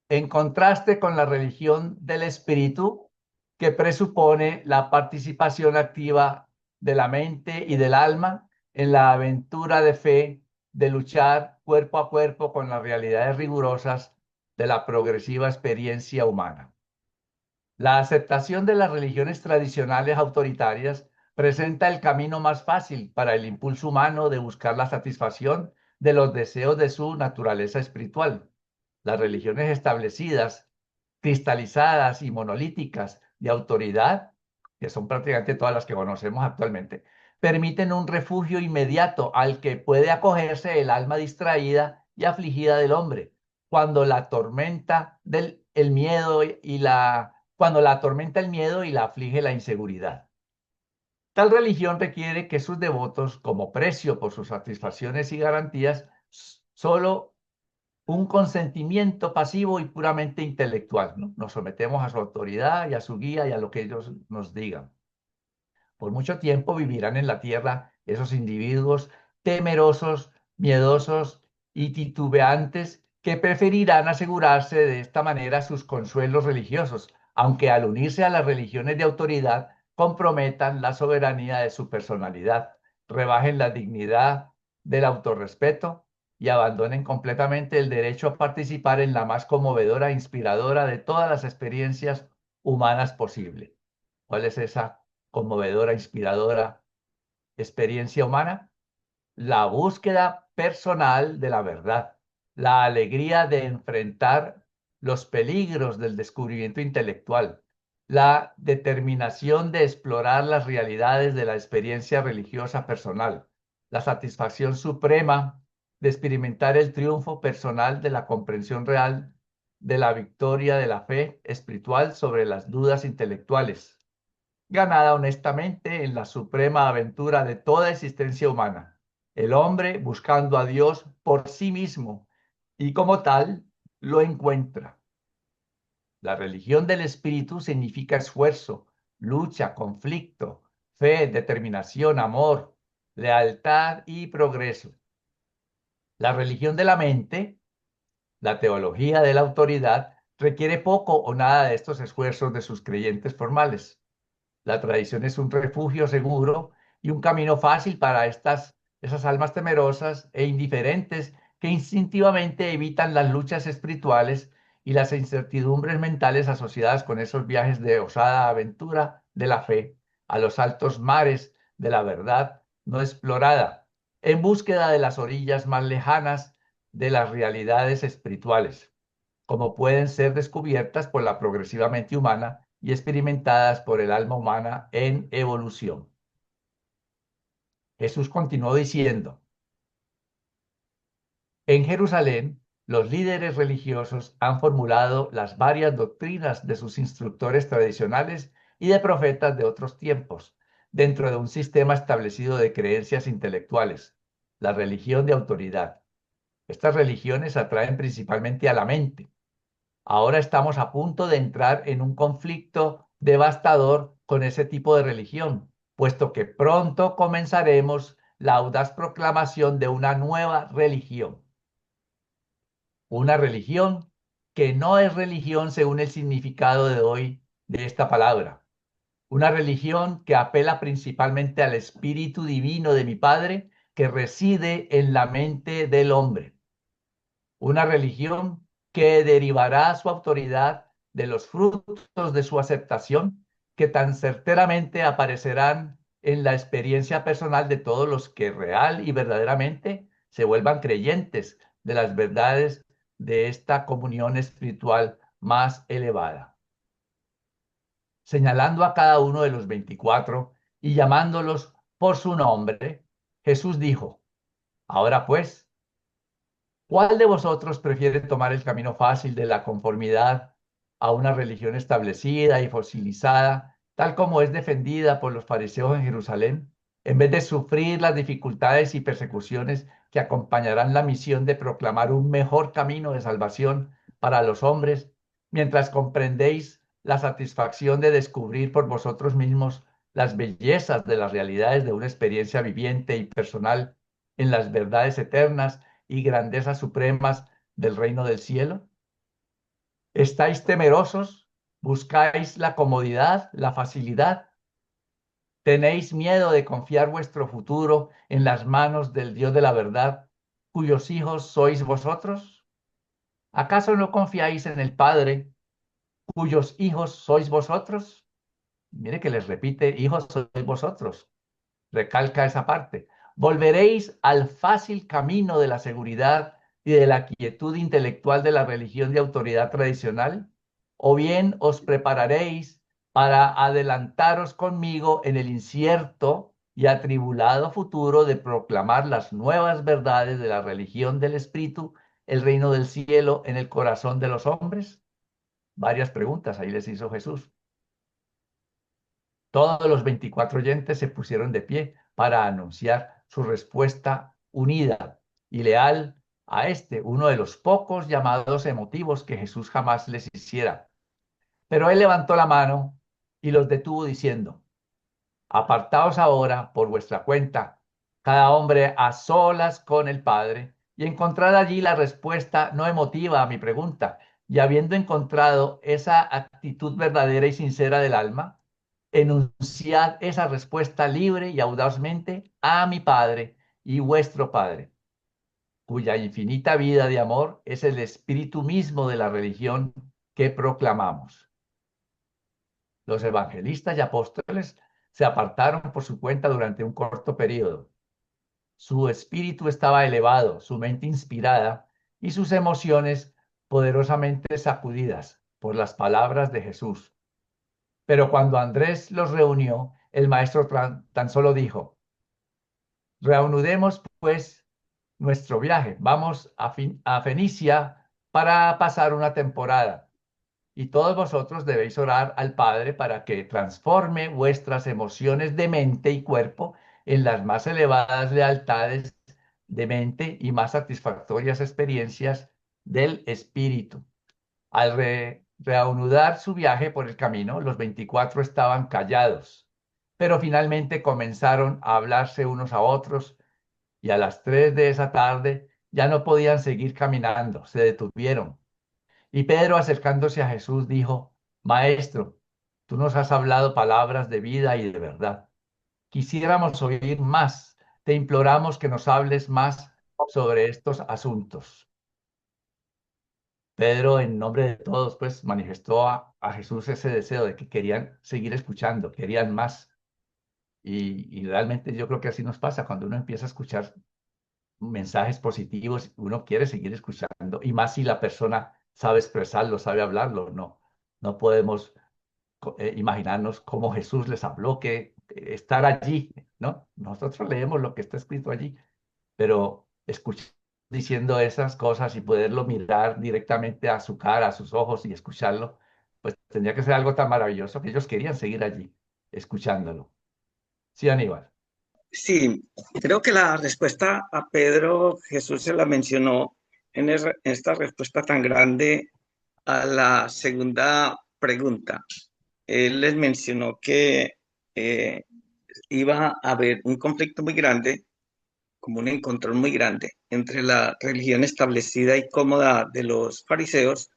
En contraste con la religión del espíritu, que presupone la participación activa de la mente y del alma en la aventura de fe de luchar cuerpo a cuerpo con las realidades rigurosas de la progresiva experiencia humana. La aceptación de las religiones tradicionales autoritarias presenta el camino más fácil para el impulso humano de buscar la satisfacción de los deseos de su naturaleza espiritual. Las religiones establecidas cristalizadas y monolíticas de autoridad, que son prácticamente todas las que conocemos actualmente, permiten un refugio inmediato al que puede acogerse el alma distraída y afligida del hombre, cuando la tormenta el miedo cuando la atormenta el miedo y la aflige la inseguridad. Tal religión requiere que sus devotos, como precio por sus satisfacciones y garantías, solo un consentimiento pasivo y puramente intelectual, ¿no? Nos sometemos a su autoridad y a su guía y a lo que ellos nos digan. Por mucho tiempo vivirán en la tierra esos individuos temerosos, miedosos y titubeantes que preferirán asegurarse de esta manera sus consuelos religiosos, aunque al unirse a las religiones de autoridad comprometan la soberanía de su personalidad, rebajen la dignidad del autorrespeto y abandonen completamente el derecho a participar en la más conmovedora e inspiradora de todas las experiencias humanas posibles. ¿Cuál es esa conmovedora, inspiradora experiencia humana? La búsqueda personal de la verdad, la alegría de enfrentar los peligros del descubrimiento intelectual, la determinación de explorar las realidades de la experiencia religiosa personal, la satisfacción suprema de experimentar el triunfo personal de la comprensión real de la victoria de la fe espiritual sobre las dudas intelectuales, ganada honestamente en la suprema aventura de toda existencia humana, el hombre buscando a Dios por sí mismo y como tal lo encuentra. La religión del espíritu significa esfuerzo, lucha, conflicto, fe, determinación, amor, lealtad y progreso. La religión de la mente, la teología de la autoridad, requiere poco o nada de estos esfuerzos de sus creyentes formales. La tradición es un refugio seguro y un camino fácil para esas almas temerosas e indiferentes que instintivamente evitan las luchas espirituales y las incertidumbres mentales asociadas con esos viajes de osada aventura de la fe a los altos mares de la verdad no explorada, en búsqueda de las orillas más lejanas de las realidades espirituales, como pueden ser descubiertas por la progresiva mente humana y experimentadas por el alma humana en evolución. Jesús continuó diciendo: en Jerusalén, los líderes religiosos han formulado las varias doctrinas de sus instructores tradicionales y de profetas de otros tiempos, dentro de un sistema establecido de creencias intelectuales, la religión de autoridad. Estas religiones atraen principalmente a la mente. Ahora estamos a punto de entrar en un conflicto devastador con ese tipo de religión, puesto que pronto comenzaremos la audaz proclamación de una nueva religión. Una religión que no es religión según el significado de hoy de esta palabra. Una religión que apela principalmente al Espíritu Divino de mi Padre que reside en la mente del hombre. Una religión que derivará su autoridad de los frutos de su aceptación, que tan certeramente aparecerán en la experiencia personal de todos los que real y verdaderamente se vuelvan creyentes de las verdades de esta comunión espiritual más elevada. Señalando a cada uno de los 24 y llamándolos por su nombre, Jesús dijo: ahora pues, ¿cuál de vosotros prefiere tomar el camino fácil de la conformidad a una religión establecida y fosilizada, tal como es defendida por los fariseos en Jerusalén, en vez de sufrir las dificultades y persecuciones que acompañarán la misión de proclamar un mejor camino de salvación para los hombres, mientras comprendéis la satisfacción de descubrir por vosotros mismos las bellezas de las realidades de una experiencia viviente y personal en las verdades eternas y grandezas supremas del reino del cielo? ¿Estáis temerosos? ¿Buscáis la comodidad, la facilidad? ¿Tenéis miedo de confiar vuestro futuro en las manos del Dios de la verdad, cuyos hijos sois vosotros? ¿Acaso no confiáis en el Padre, cuyos hijos sois vosotros? Mire que les repite: hijos sois vosotros. Recalca esa parte. ¿Volveréis al fácil camino de la seguridad y de la quietud intelectual de la religión de autoridad tradicional, o bien os prepararéis para adelantaros conmigo en el incierto y atribulado futuro de proclamar las nuevas verdades de la religión del Espíritu, el reino del cielo en el corazón de los hombres? Varias preguntas ahí les hizo Jesús. Todos los 24 oyentes se pusieron de pie para anunciar su respuesta unida y leal a uno de los pocos llamados emotivos que Jesús jamás les hiciera. Pero él levantó la mano y los detuvo diciendo: apartaos ahora por vuestra cuenta, cada hombre a solas con el Padre, y encontrad allí la respuesta no emotiva a mi pregunta. Y habiendo encontrado esa actitud verdadera y sincera del alma, enunciad esa respuesta libre y audazmente a mi Padre y vuestro Padre, cuya infinita vida de amor es el espíritu mismo de la religión que proclamamos. Los evangelistas y apóstoles se apartaron por su cuenta durante un corto periodo. Su espíritu estaba elevado, su mente inspirada y sus emociones poderosamente sacudidas por las palabras de Jesús. Pero cuando Andrés los reunió, el maestro tan solo dijo: reanudemos pues nuestro viaje, vamos a Fenicia para pasar una temporada. Y todos vosotros debéis orar al Padre para que transforme vuestras emociones de mente y cuerpo en las más elevadas lealtades de mente y más satisfactorias experiencias del Espíritu. Al reanudar su viaje por el camino, los 24 estaban callados, pero finalmente comenzaron a hablarse unos a otros, y a las 3 de esa tarde ya no podían seguir caminando, se detuvieron. Y Pedro, acercándose a Jesús, dijo: Maestro, tú nos has hablado palabras de vida y de verdad. Quisiéramos oír más. Te imploramos que nos hables más sobre estos asuntos. Pedro, en nombre de todos, pues manifestó a Jesús ese deseo de que querían seguir escuchando, querían más. Y realmente yo creo que así nos pasa cuando uno empieza a escuchar mensajes positivos, uno quiere seguir escuchando, y más si la persona sabe expresarlo, sabe hablarlo. No podemos imaginarnos cómo Jesús les habló, que estar allí, ¿no? Nosotros leemos lo que está escrito allí, pero escuchar diciendo esas cosas y poderlo mirar directamente a su cara, a sus ojos y escucharlo, pues tendría que ser algo tan maravilloso que ellos querían seguir allí, escuchándolo. Sí, Aníbal. Sí, creo que la respuesta a Pedro, Jesús se la mencionó en esta respuesta tan grande a la segunda pregunta. Él les mencionó que eh, iba a haber un conflicto muy grande, como un encontrón muy grande, entre la religión establecida y cómoda de los fariseos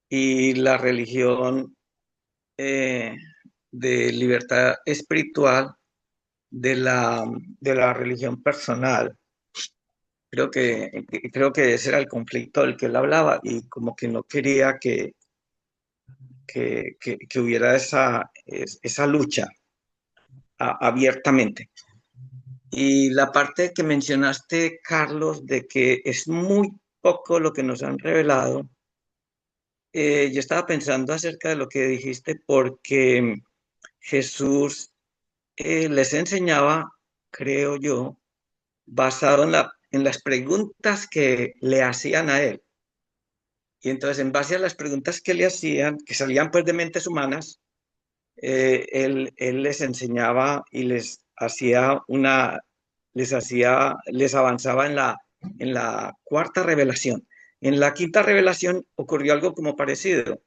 y la religión eh, de libertad espiritual de la religión personal. Creo que ese era el conflicto del que él hablaba y como que no quería que hubiera esa lucha abiertamente. Y la parte que mencionaste, Carlos, de que es muy poco lo que nos han revelado, yo estaba pensando acerca de lo que dijiste porque Jesús les enseñaba, creo yo, basado en las preguntas que le hacían a él. Y entonces, en base a las preguntas que le hacían, que salían pues de mentes humanas, él les enseñaba y les avanzaba en la cuarta revelación. En la quinta revelación ocurrió algo como parecido,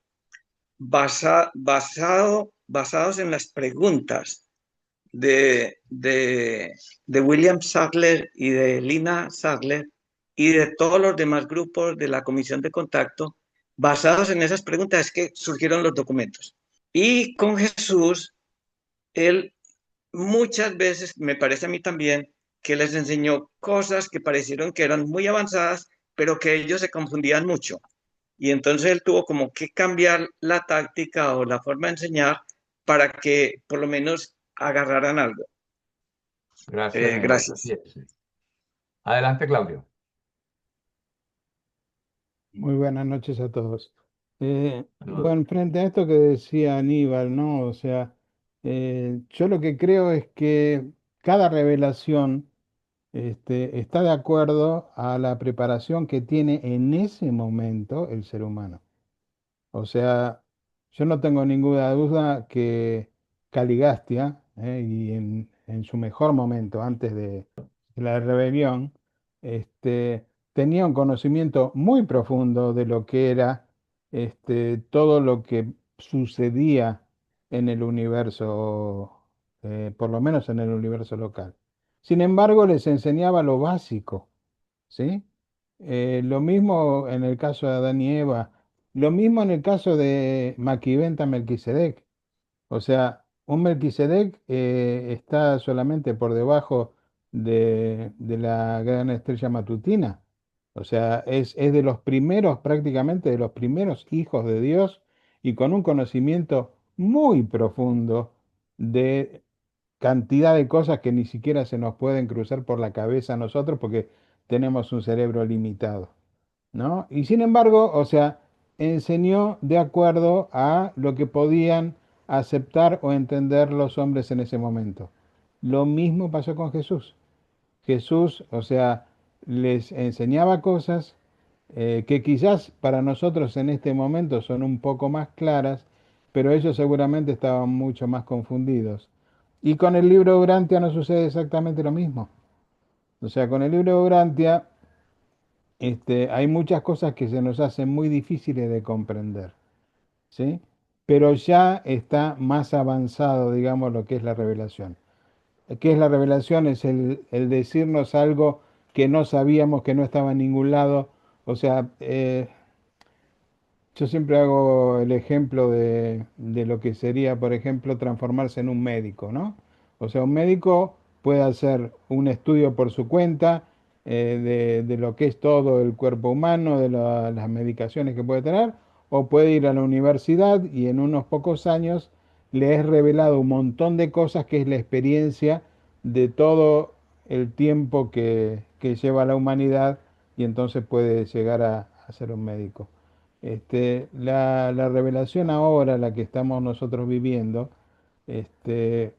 basados en las preguntas de William Sadler y de Lina Sadler y de todos los demás grupos de la Comisión de Contacto, basados en esas preguntas es que surgieron los documentos. Y con Jesús, él muchas veces, me parece a mí también, que les enseñó cosas que parecieron que eran muy avanzadas, pero que ellos se confundían mucho. Y entonces él tuvo como que cambiar la táctica o la forma de enseñar para que por lo menos agarraran algo. Gracias, Aníbal. Así Gracias. es. Sí. Adelante, Claudio. Muy buenas noches a todos. Saludos. Bueno, frente a esto que decía Aníbal, ¿no? O sea, yo lo que creo es que cada revelación está de acuerdo a la preparación que tiene en ese momento el ser humano. O sea, yo no tengo ninguna duda que Caligastia, y en su mejor momento, antes de la rebelión, tenía un conocimiento muy profundo de lo que era todo lo que sucedía en el universo, por lo menos en el universo local. Sin embargo, les enseñaba lo básico, ¿sí? Lo mismo en el caso de Adán y Eva, lo mismo en el caso de Maquiventa Melquisedec. O sea, un Melquisedec está solamente por debajo de la gran estrella matutina. O sea, es de los primeros, prácticamente de los primeros hijos de Dios y con un conocimiento muy profundo de cantidad de cosas que ni siquiera se nos pueden cruzar por la cabeza a nosotros porque tenemos un cerebro limitado, ¿no? Y sin embargo, o sea, enseñó de acuerdo a lo que podían aceptar o entender los hombres en ese momento. Lo mismo pasó con Jesús. Jesús, o sea, les enseñaba cosas que quizás para nosotros en este momento son un poco más claras, pero ellos seguramente estaban mucho más confundidos. Y con el libro de Urantia no sucede exactamente lo mismo. O sea, con el libro de Urantia hay muchas cosas que se nos hacen muy difíciles de comprender, ¿sí? Pero ya está más avanzado, digamos, lo que es la revelación. ¿Qué es la revelación? Es el decirnos algo que no sabíamos, que no estaba en ningún lado. O sea, yo siempre hago el ejemplo de lo que sería, por ejemplo, transformarse en un médico, ¿no? O sea, un médico puede hacer un estudio por su cuenta de lo que es todo el cuerpo humano, de las medicaciones que puede tener, o puede ir a la universidad y en unos pocos años le es revelado un montón de cosas que es la experiencia de todo el tiempo que lleva la humanidad y entonces puede llegar a ser un médico. La revelación ahora, la que estamos nosotros viviendo, este,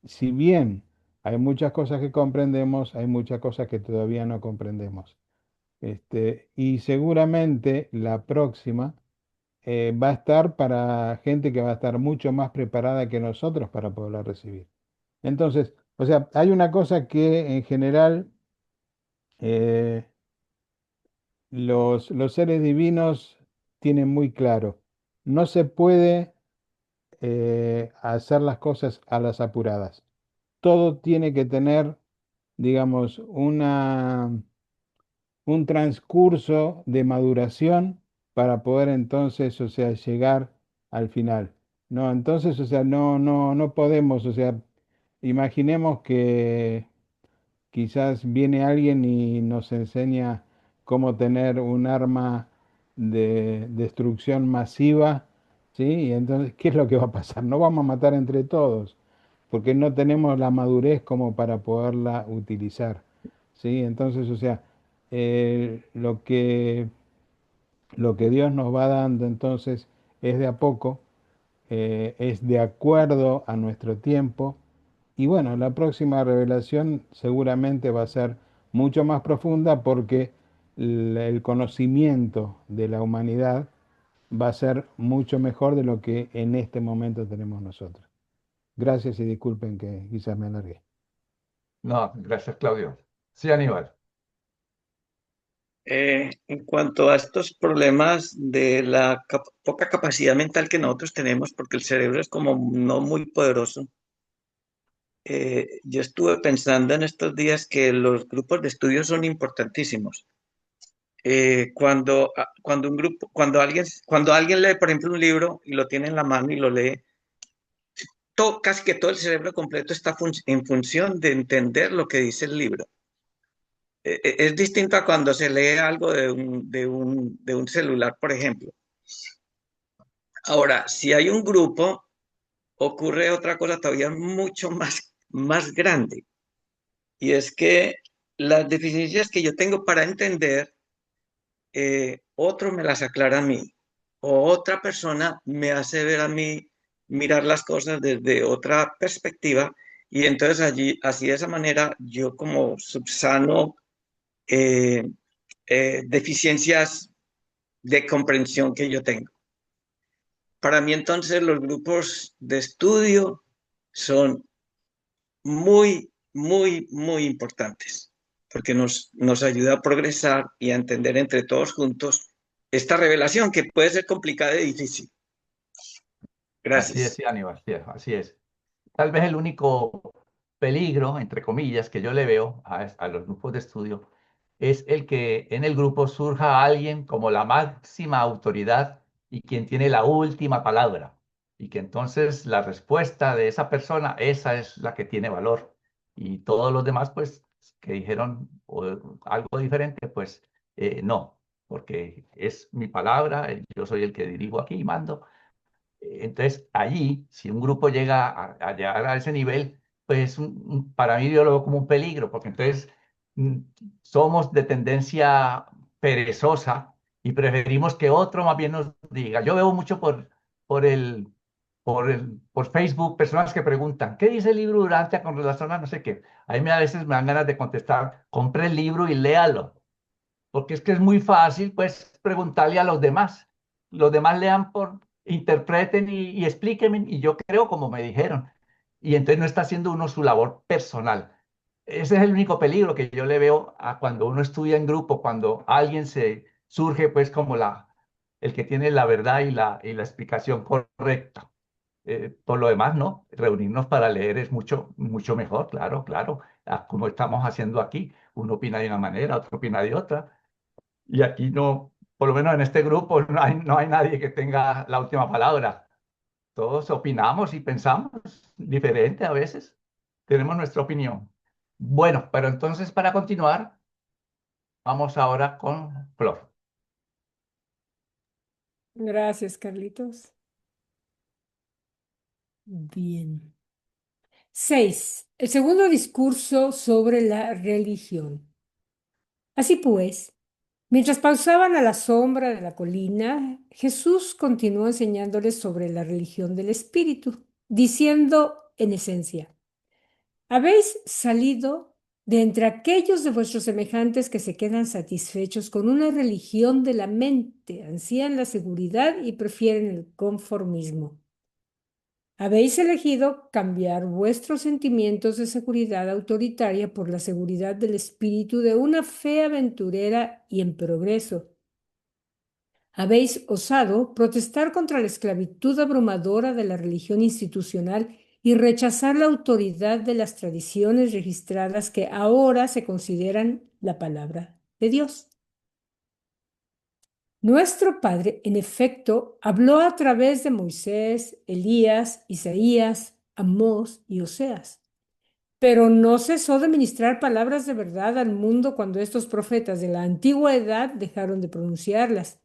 si bien hay muchas cosas que comprendemos, hay muchas cosas que todavía no comprendemos. Y seguramente la próxima va a estar para gente que va a estar mucho más preparada que nosotros para poderla recibir. Entonces, o sea, hay una cosa que en general eh, los seres divinos tienen muy claro. No se puede hacer las cosas a las apuradas. Todo tiene que tener, digamos, un transcurso de maduración para poder entonces, o sea, llegar al final. No, entonces, o sea, no podemos, o sea, imaginemos que quizás viene alguien y nos enseña cómo tener un arma de destrucción masiva, ¿sí? Y entonces, ¿qué es lo que va a pasar? No vamos a matar entre todos, porque no tenemos la madurez como para poderla utilizar, ¿sí? Entonces, o sea, lo que Dios nos va dando entonces es de a poco, es de acuerdo a nuestro tiempo y bueno, la próxima revelación seguramente va a ser mucho más profunda porque el conocimiento de la humanidad va a ser mucho mejor de lo que en este momento tenemos nosotros. Gracias y disculpen que quizás me alargué. No, gracias, Claudio. Sí, Aníbal. En cuanto a estos problemas de la poca capacidad mental que nosotros tenemos, porque el cerebro es como no muy poderoso, yo estuve pensando en estos días que los grupos de estudio son importantísimos. Cuando un grupo, cuando alguien lee, por ejemplo, un libro y lo tiene en la mano y lo lee, casi que todo el cerebro completo está en función de entender lo que dice el libro. Es distinto a cuando se lee algo de un celular, por ejemplo. Ahora, si hay un grupo, ocurre otra cosa todavía mucho más grande, y es que las deficiencias que yo tengo para entender, otro me las aclara a mí. o otra persona me hace ver a mí, mirar las cosas desde otra perspectiva, y entonces allí, así de esa manera, yo como subsano eh, deficiencias de comprensión que yo tengo. Para mí entonces los grupos de estudio son muy, muy, muy importantes, porque nos ayuda a progresar y a entender entre todos juntos esta revelación que puede ser complicada y difícil. Así es, Gracias. sí, Aníbal, sí, así es. Tal vez el único peligro, entre comillas, que yo le veo a los grupos de estudio es el que en el grupo surja alguien como la máxima autoridad y quien tiene la última palabra. Y que entonces la respuesta de esa persona, esa es la que tiene valor. Y todos los demás, pues, que dijeron algo diferente, pues no, porque es mi palabra, yo soy el que dirijo aquí y mando. Entonces, allí, si un grupo llega a llegar a ese nivel, pues para mí yo lo veo como un peligro, porque entonces mm, somos de tendencia perezosa y preferimos que otro más bien nos diga. Yo veo mucho por por Facebook personas que preguntan, ¿qué dice el libro Durante con relación a no sé qué? A mí a veces me dan ganas de contestar, compre el libro y léalo, porque es que es muy fácil, pues, preguntarle a los demás. Los demás lean interpreten y explíquenme, y yo creo como me dijeron. Y entonces no está haciendo uno su labor personal. Ese es el único peligro que yo le veo a cuando uno estudia en grupo, cuando alguien se surge, pues, como el que tiene la verdad y la explicación correcta. Por lo demás, no, reunirnos para leer es mucho, mucho mejor, claro, claro, como estamos haciendo aquí. Uno opina de una manera, otro opina de otra y aquí no, por lo menos en este grupo, no hay nadie que tenga la última palabra. Todos opinamos y pensamos diferente a veces. Tenemos nuestra opinión. Bueno, pero entonces para continuar, vamos ahora con Flor. Gracias, Carlitos. Bien. 6. El segundo discurso sobre la religión. Así pues, mientras pausaban a la sombra de la colina, Jesús continuó enseñándoles sobre la religión del Espíritu, diciendo en esencia, habéis salido de entre aquellos de vuestros semejantes que se quedan satisfechos con una religión de la mente, ansían la seguridad y prefieren el conformismo. Habéis elegido cambiar vuestros sentimientos de seguridad autoritaria por la seguridad del espíritu de una fe aventurera y en progreso. Habéis osado protestar contra la esclavitud abrumadora de la religión institucional y rechazar la autoridad de las tradiciones registradas que ahora se consideran la palabra de Dios. Nuestro Padre, en efecto, habló a través de Moisés, Elías, Isaías, Amós y Oseas, pero no cesó de ministrar palabras de verdad al mundo cuando estos profetas de la antigua edad dejaron de pronunciarlas.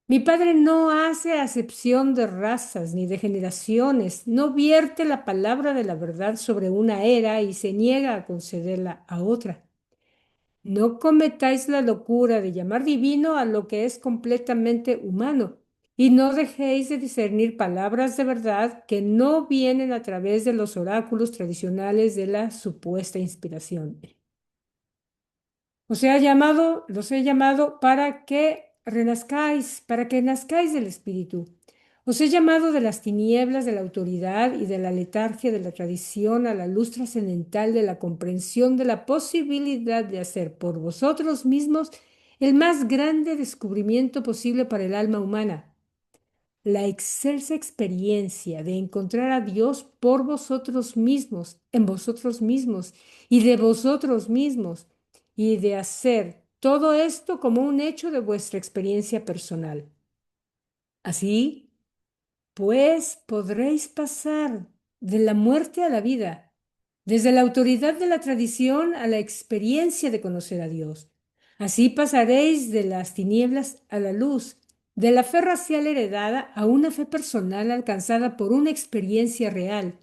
Mi Padre no hace acepción de razas ni de generaciones, no vierte la palabra de la verdad sobre una era y se niega a concederla a otra. No cometáis la locura de llamar divino a lo que es completamente humano, y no dejéis de discernir palabras de verdad que no vienen a través de los oráculos tradicionales de la supuesta inspiración. Los he llamado para que renazcáis, para que nazcáis del Espíritu. Os he llamado de las tinieblas de la autoridad y de la letargia de la tradición a la luz trascendental de la comprensión de la posibilidad de hacer por vosotros mismos el más grande descubrimiento posible para el alma humana, la excelsa experiencia de encontrar a Dios por vosotros mismos, en vosotros mismos y de vosotros mismos, y de hacer todo esto como un hecho de vuestra experiencia personal. Así, pues podréis pasar de la muerte a la vida, desde la autoridad de la tradición a la experiencia de conocer a Dios. Así pasaréis de las tinieblas a la luz, de la fe racial heredada a una fe personal alcanzada por una experiencia real.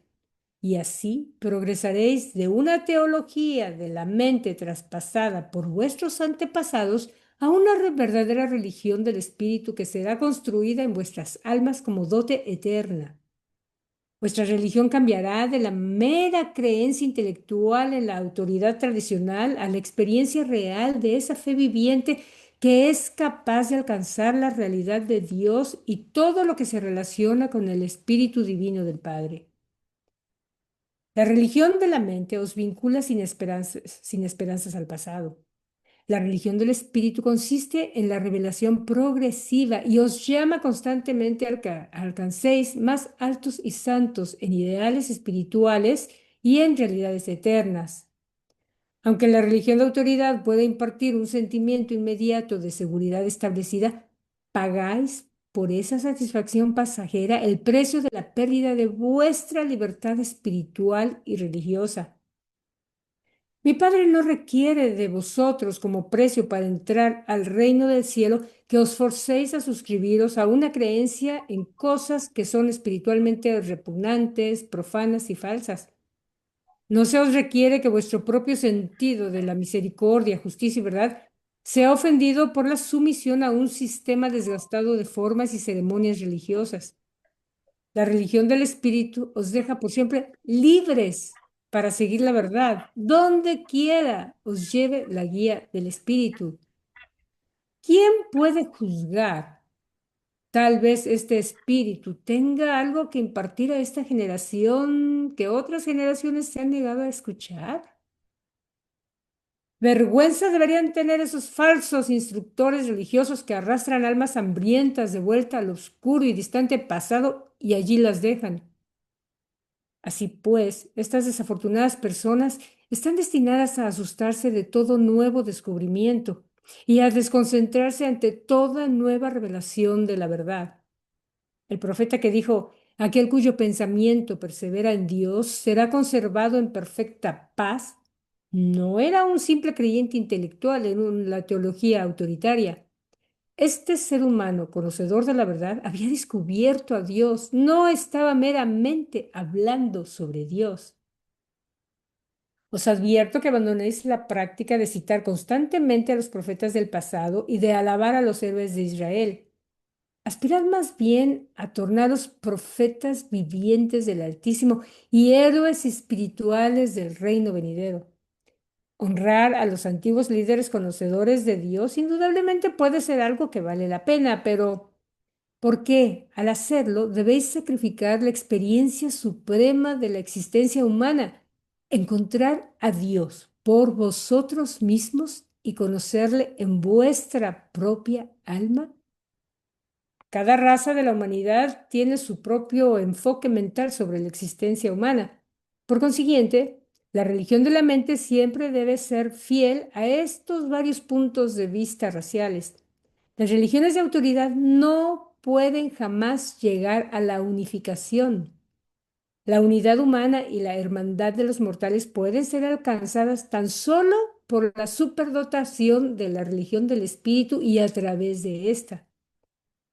Y así progresaréis de una teología de la mente traspasada por vuestros antepasados a una verdadera religión del Espíritu que será construida en vuestras almas como dote eterna. Vuestra religión cambiará de la mera creencia intelectual en la autoridad tradicional a la experiencia real de esa fe viviente que es capaz de alcanzar la realidad de Dios y todo lo que se relaciona con el Espíritu Divino del Padre. La religión de la mente os vincula sin esperanzas al pasado. La religión del Espíritu consiste en la revelación progresiva y os llama constantemente a que alcancéis más altos y santos en ideales espirituales y en realidades eternas. Aunque la religión de autoridad puede impartir un sentimiento inmediato de seguridad establecida, pagáis por esa satisfacción pasajera el precio de la pérdida de vuestra libertad espiritual y religiosa. Mi Padre no requiere de vosotros como precio para entrar al reino del cielo que os forcéis a suscribiros a una creencia en cosas que son espiritualmente repugnantes, profanas y falsas. No se os requiere que vuestro propio sentido de la misericordia, justicia y verdad sea ofendido por la sumisión a un sistema desgastado de formas y ceremonias religiosas. La religión del Espíritu os deja por siempre libres para seguir la verdad, donde quiera os lleve la guía del Espíritu. ¿Quién puede juzgar? Tal vez este Espíritu tenga algo que impartir a esta generación que otras generaciones se han negado a escuchar. Vergüenza deberían tener esos falsos instructores religiosos que arrastran almas hambrientas de vuelta al oscuro y distante pasado y allí las dejan. Así pues, estas desafortunadas personas están destinadas a asustarse de todo nuevo descubrimiento y a desconcentrarse ante toda nueva revelación de la verdad. El profeta que dijo, aquel cuyo pensamiento persevera en Dios será conservado en perfecta paz, no era un simple creyente intelectual en la teología autoritaria. Este ser humano, conocedor de la verdad, había descubierto a Dios, no estaba meramente hablando sobre Dios. Os advierto que abandonéis la práctica de citar constantemente a los profetas del pasado y de alabar a los héroes de Israel. Aspirad más bien a tornaros profetas vivientes del Altísimo y héroes espirituales del reino venidero. Honrar a los antiguos líderes conocedores de Dios indudablemente puede ser algo que vale la pena, pero ¿por qué? Al hacerlo debéis sacrificar la experiencia suprema de la existencia humana, encontrar a Dios por vosotros mismos y conocerle en vuestra propia alma. Cada raza de la humanidad tiene su propio enfoque mental sobre la existencia humana. Por consiguiente, la religión de la mente siempre debe ser fiel a estos varios puntos de vista raciales. Las religiones de autoridad no pueden jamás llegar a la unificación. La unidad humana y la hermandad de los mortales pueden ser alcanzadas tan solo por la superdotación de la religión del espíritu y a través de esta.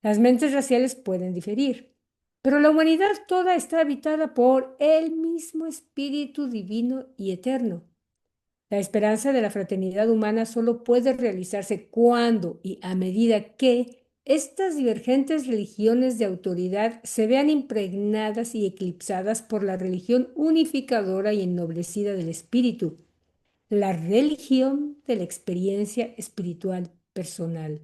Las mentes raciales pueden diferir, pero la humanidad toda está habitada por el mismo espíritu divino y eterno. La esperanza de la fraternidad humana solo puede realizarse cuando y a medida que estas divergentes religiones de autoridad se vean impregnadas y eclipsadas por la religión unificadora y ennoblecida del espíritu, la religión de la experiencia espiritual personal.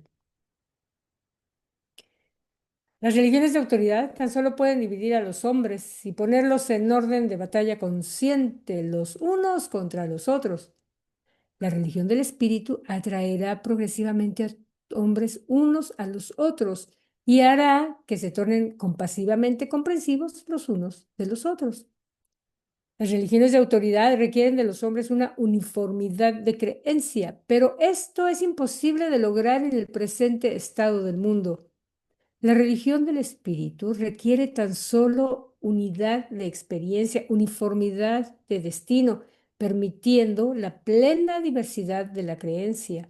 Las religiones de autoridad tan solo pueden dividir a los hombres y ponerlos en orden de batalla consciente los unos contra los otros. La religión del espíritu atraerá progresivamente a hombres unos a los otros y hará que se tornen compasivamente comprensivos los unos de los otros. Las religiones de autoridad requieren de los hombres una uniformidad de creencia, pero esto es imposible de lograr en el presente estado del mundo. La religión del espíritu requiere tan solo unidad de experiencia, uniformidad de destino, permitiendo la plena diversidad de la creencia.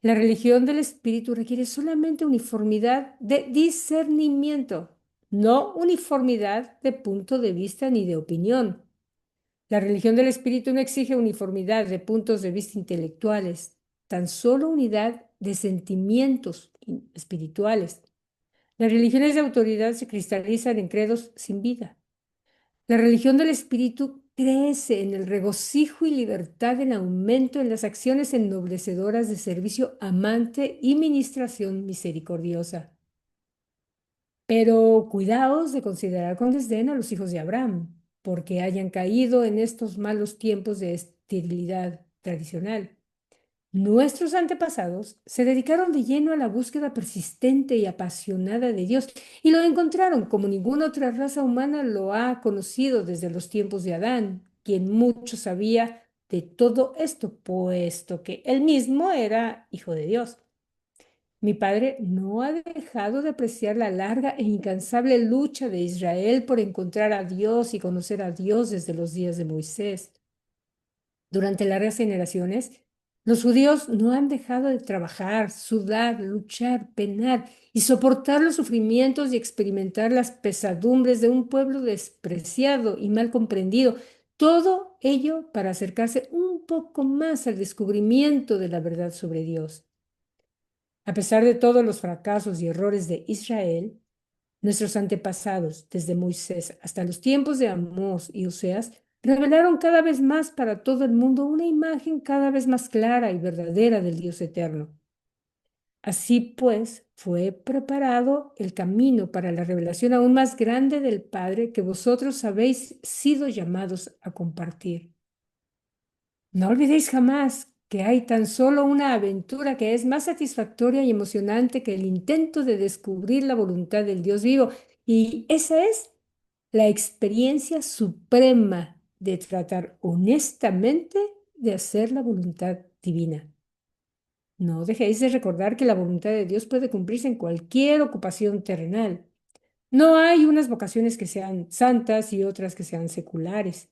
La religión del espíritu requiere solamente uniformidad de discernimiento, no uniformidad de punto de vista ni de opinión. La religión del espíritu no exige uniformidad de puntos de vista intelectuales. tan solo unidad de sentimientos espirituales. Las religiones de autoridad se cristalizan en credos sin vida. La religión del espíritu crece en el regocijo y libertad en aumento en las acciones ennoblecedoras de servicio amante y ministración misericordiosa. Pero cuidaos de considerar con desdén a los hijos de Abraham, porque hayan caído en estos malos tiempos de esterilidad tradicional. Nuestros antepasados se dedicaron de lleno a la búsqueda persistente y apasionada de Dios y lo encontraron como ninguna otra raza humana lo ha conocido desde los tiempos de Adán, quien mucho sabía de todo esto, puesto que él mismo era hijo de Dios. Mi padre no ha dejado de apreciar la larga e incansable lucha de Israel por encontrar a Dios y conocer a Dios desde los días de Moisés. Durante largas generaciones, los judíos no han dejado de trabajar, sudar, luchar, penar y soportar los sufrimientos y experimentar las pesadumbres de un pueblo despreciado y mal comprendido. Todo ello para acercarse un poco más al descubrimiento de la verdad sobre Dios. A pesar de todos los fracasos y errores de Israel, nuestros antepasados, desde Moisés hasta los tiempos de Amós y Oseas, revelaron cada vez más para todo el mundo una imagen cada vez más clara y verdadera del Dios eterno. Así pues, fue preparado el camino para la revelación aún más grande del Padre que vosotros habéis sido llamados a compartir. No olvidéis jamás que hay tan solo una aventura que es más satisfactoria y emocionante que el intento de descubrir la voluntad del Dios vivo, y esa es la experiencia suprema de tratar honestamente de hacer la voluntad divina. No dejéis de recordar que la voluntad de Dios puede cumplirse en cualquier ocupación terrenal. No hay unas vocaciones que sean santas y otras que sean seculares.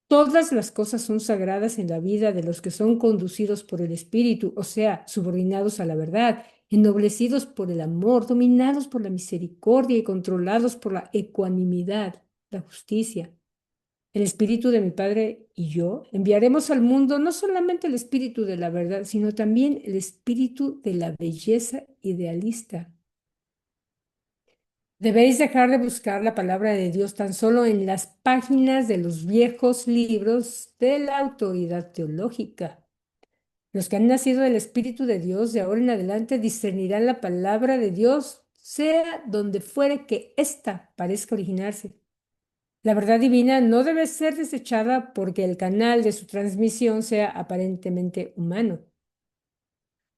Todas las cosas son sagradas en la vida de los que son conducidos por el Espíritu, o sea, subordinados a la verdad, ennoblecidos por el amor, dominados por la misericordia y controlados por la ecuanimidad, la justicia. El Espíritu de mi Padre y yo enviaremos al mundo no solamente el Espíritu de la verdad, sino también el Espíritu de la belleza idealista. Debéis dejar de buscar la palabra de Dios tan solo en las páginas de los viejos libros de la autoridad teológica. Los que han nacido del Espíritu de Dios de ahora en adelante discernirán la palabra de Dios, sea donde fuere que ésta parezca originarse. La verdad divina no debe ser desechada porque el canal de su transmisión sea aparentemente humano.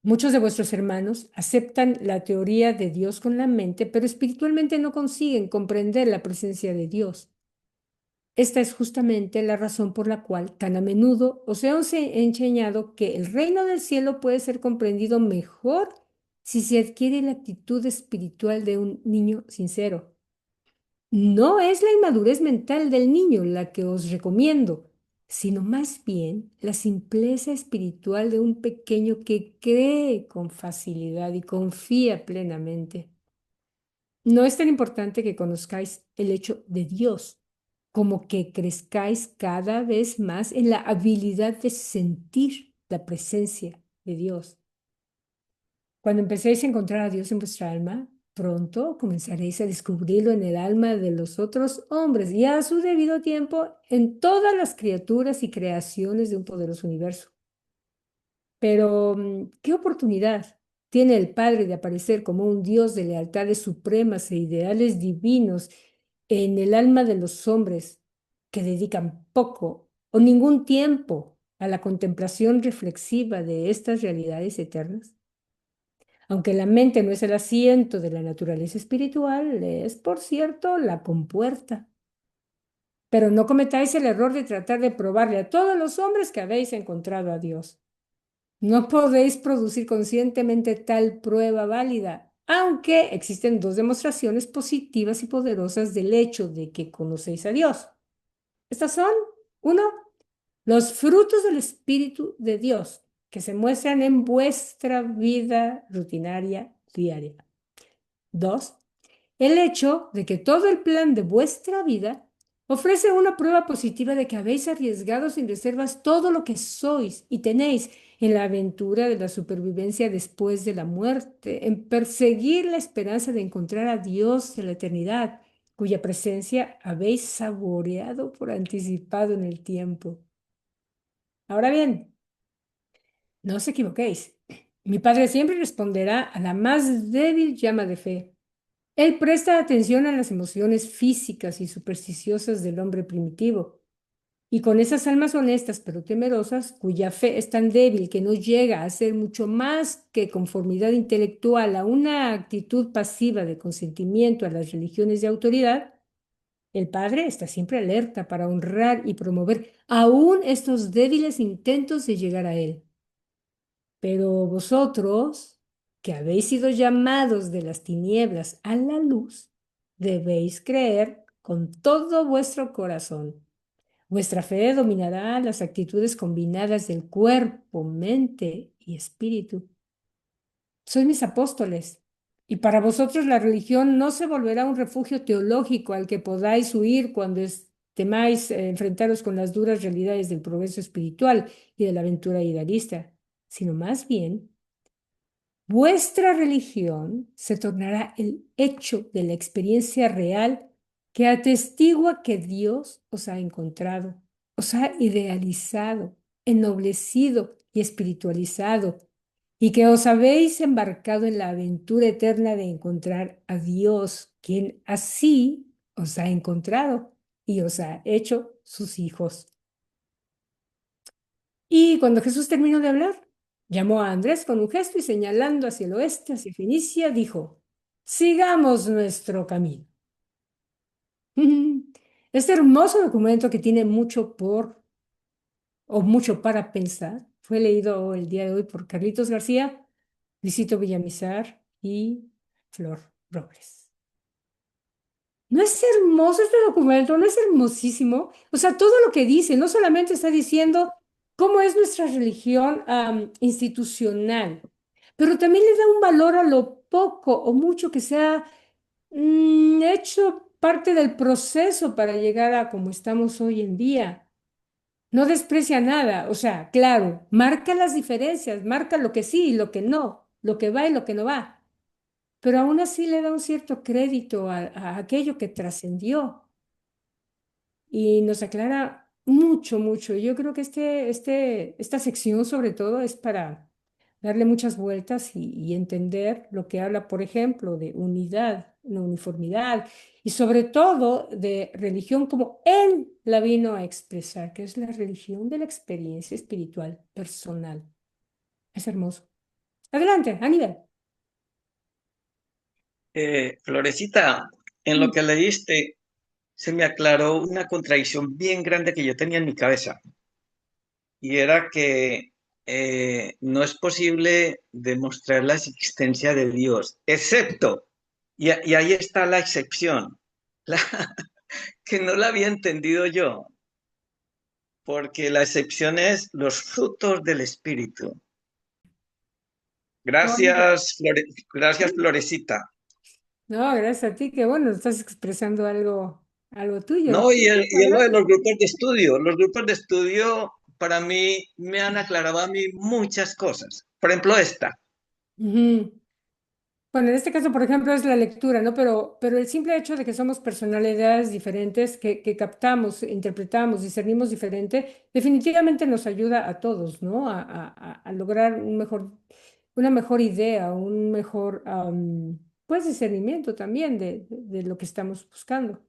Muchos de vuestros hermanos aceptan la teoría de Dios con la mente, pero espiritualmente no consiguen comprender la presencia de Dios. Esta es justamente la razón por la cual tan a menudo os he enseñado que el reino del cielo puede ser comprendido mejor si se adquiere la actitud espiritual de un niño sincero. No es la inmadurez mental del niño la que os recomiendo, sino más bien la simpleza espiritual de un pequeño que cree con facilidad y confía plenamente. No es tan importante que conozcáis el hecho de Dios, como que crezcáis cada vez más en la habilidad de sentir la presencia de Dios. Cuando empecéis a encontrar a Dios en vuestra alma, pronto comenzaréis a descubrirlo en el alma de los otros hombres y a su debido tiempo en todas las criaturas y creaciones de un poderoso universo. Pero, ¿qué oportunidad tiene el Padre de aparecer como un Dios de lealtades supremas e ideales divinos en el alma de los hombres que dedican poco o ningún tiempo a la contemplación reflexiva de estas realidades eternas? Aunque la mente no es el asiento de la naturaleza espiritual, es, por cierto, la compuerta. Pero no cometáis el error de tratar de probarle a todos los hombres que habéis encontrado a Dios. No podéis producir conscientemente tal prueba válida, aunque existen dos demostraciones positivas y poderosas del hecho de que conocéis a Dios. Estas son, uno, los frutos del Espíritu de Dios que se muestran en vuestra vida rutinaria diaria. Dos, el hecho de que todo el plan de vuestra vida ofrece una prueba positiva de que habéis arriesgado sin reservas todo lo que sois y tenéis en la aventura de la supervivencia después de la muerte, en perseguir la esperanza de encontrar a Dios en la eternidad, cuya presencia habéis saboreado por anticipado en el tiempo. Ahora bien, no os equivoquéis. Mi Padre siempre responderá a la más débil llama de fe. Él presta atención a las emociones físicas y supersticiosas del hombre primitivo. Y con esas almas honestas pero temerosas, cuya fe es tan débil que no llega a ser mucho más que conformidad intelectual a una actitud pasiva de consentimiento a las religiones de autoridad, el Padre está siempre alerta para honrar y promover aún estos débiles intentos de llegar a Él. Pero vosotros, que habéis sido llamados de las tinieblas a la luz, debéis creer con todo vuestro corazón. Vuestra fe dominará las actitudes combinadas del cuerpo, mente y espíritu. Sois mis apóstoles, y para vosotros la religión no se volverá un refugio teológico al que podáis huir cuando temáis enfrentaros con las duras realidades del progreso espiritual y de la aventura idealista, sino más bien vuestra religión se tornará el hecho de la experiencia real que atestigua que Dios os ha encontrado, os ha idealizado, ennoblecido y espiritualizado, y que os habéis embarcado en la aventura eterna de encontrar a Dios, quien así os ha encontrado y os ha hecho sus hijos. Y cuando Jesús terminó de hablar, llamó a Andrés con un gesto y señalando hacia el oeste, hacia Fenicia, dijo, sigamos nuestro camino. Este hermoso documento que tiene mucho por o mucho para pensar fue leído el día de hoy por Carlitos García, Luisito Villamizar y Flor Robles. ¿No es hermoso este documento? ¿No es hermosísimo? O sea, todo lo que dice, no solamente está diciendo cómo es nuestra religión institucional, pero también le da un valor a lo poco o mucho que se ha hecho parte del proceso para llegar a como estamos hoy en día. No desprecia nada, o sea, claro, marca las diferencias, marca lo que sí y lo que no, lo que va y lo que no va, pero aún así le da un cierto crédito a aquello que trascendió y nos aclara mucho, mucho. Yo creo que esta sección sobre todo es para darle muchas vueltas y entender lo que habla, por ejemplo, de unidad, no uniformidad, y sobre todo de religión como él la vino a expresar, que es la religión de la experiencia espiritual personal. Es hermoso. Adelante, Aníbal. Florecita, en lo Mm. que leíste, se me aclaró una contradicción bien grande que yo tenía en mi cabeza, y era que no es posible demostrar la existencia de Dios, excepto, y ahí está la excepción, la, que no la había entendido yo, porque la excepción es los frutos del Espíritu. Qué bonito. Gracias, Florecita. No, gracias a ti, que bueno, estás expresando algo tuyo. No, y lo de Gracias. los grupos de estudio. Los grupos de estudio para mí me han aclarado a mí muchas cosas. Por ejemplo, esta. Ujú. Bueno, en este caso, por ejemplo, es la lectura, ¿no? Pero el simple hecho de que somos personalidades diferentes, que captamos, interpretamos, discernimos diferente, definitivamente nos ayuda a todos, ¿no? A lograr una mejor idea, un mejor, pues, discernimiento también de lo que estamos buscando.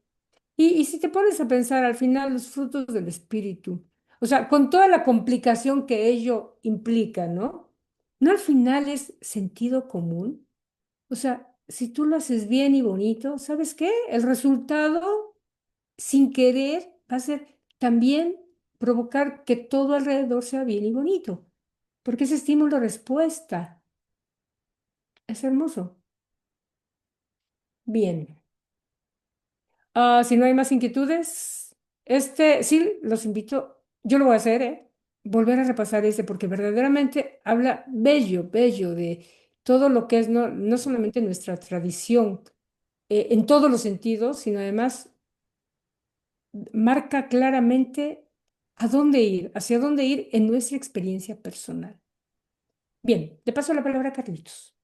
Y si te pones a pensar, al final, los frutos del espíritu, o sea, con toda la complicación que ello implica, ¿no? ¿No al final es sentido común? O sea, si tú lo haces bien y bonito, ¿sabes qué? El resultado, sin querer, va a ser también provocar que todo alrededor sea bien y bonito, porque ese estímulo-respuesta es hermoso. Bien. Si no hay más inquietudes, sí, los invito, yo lo voy a hacer, ¿eh? Volver a repasar porque verdaderamente habla bello, bello de todo lo que es no solamente nuestra tradición, en todos los sentidos, sino además marca claramente a dónde ir, hacia dónde ir en nuestra experiencia personal. Bien, te paso la palabra a Carlitos.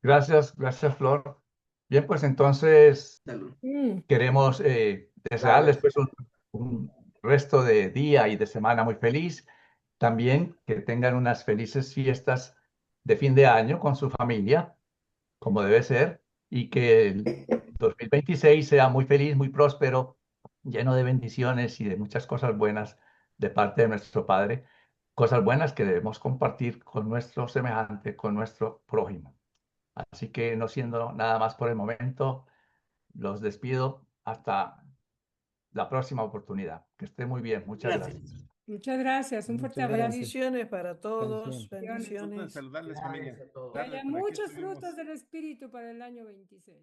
Gracias, gracias, Flor. Bien, pues entonces Mm, queremos desearles pues un resto de día y de semana muy feliz. También que tengan unas felices fiestas de fin de año con su familia, como debe ser, y que el 2026 sea muy feliz, muy próspero, lleno de bendiciones y de muchas cosas buenas de parte de nuestro Padre, cosas buenas que debemos compartir con nuestro semejante, con nuestro prójimo. Así que no siendo nada más por el momento, los despido hasta la próxima oportunidad. Que esté muy bien. Muchas Gracias. gracias. muchas gracias, un fuerte Muchas abrazo. gracias. Bendiciones para todos. Bendiciones. Bendiciones. Disculpen Bendiciones. saludarles, familia. Que haya Por aquí muchos estuvimos. frutos del Espíritu para el año 26.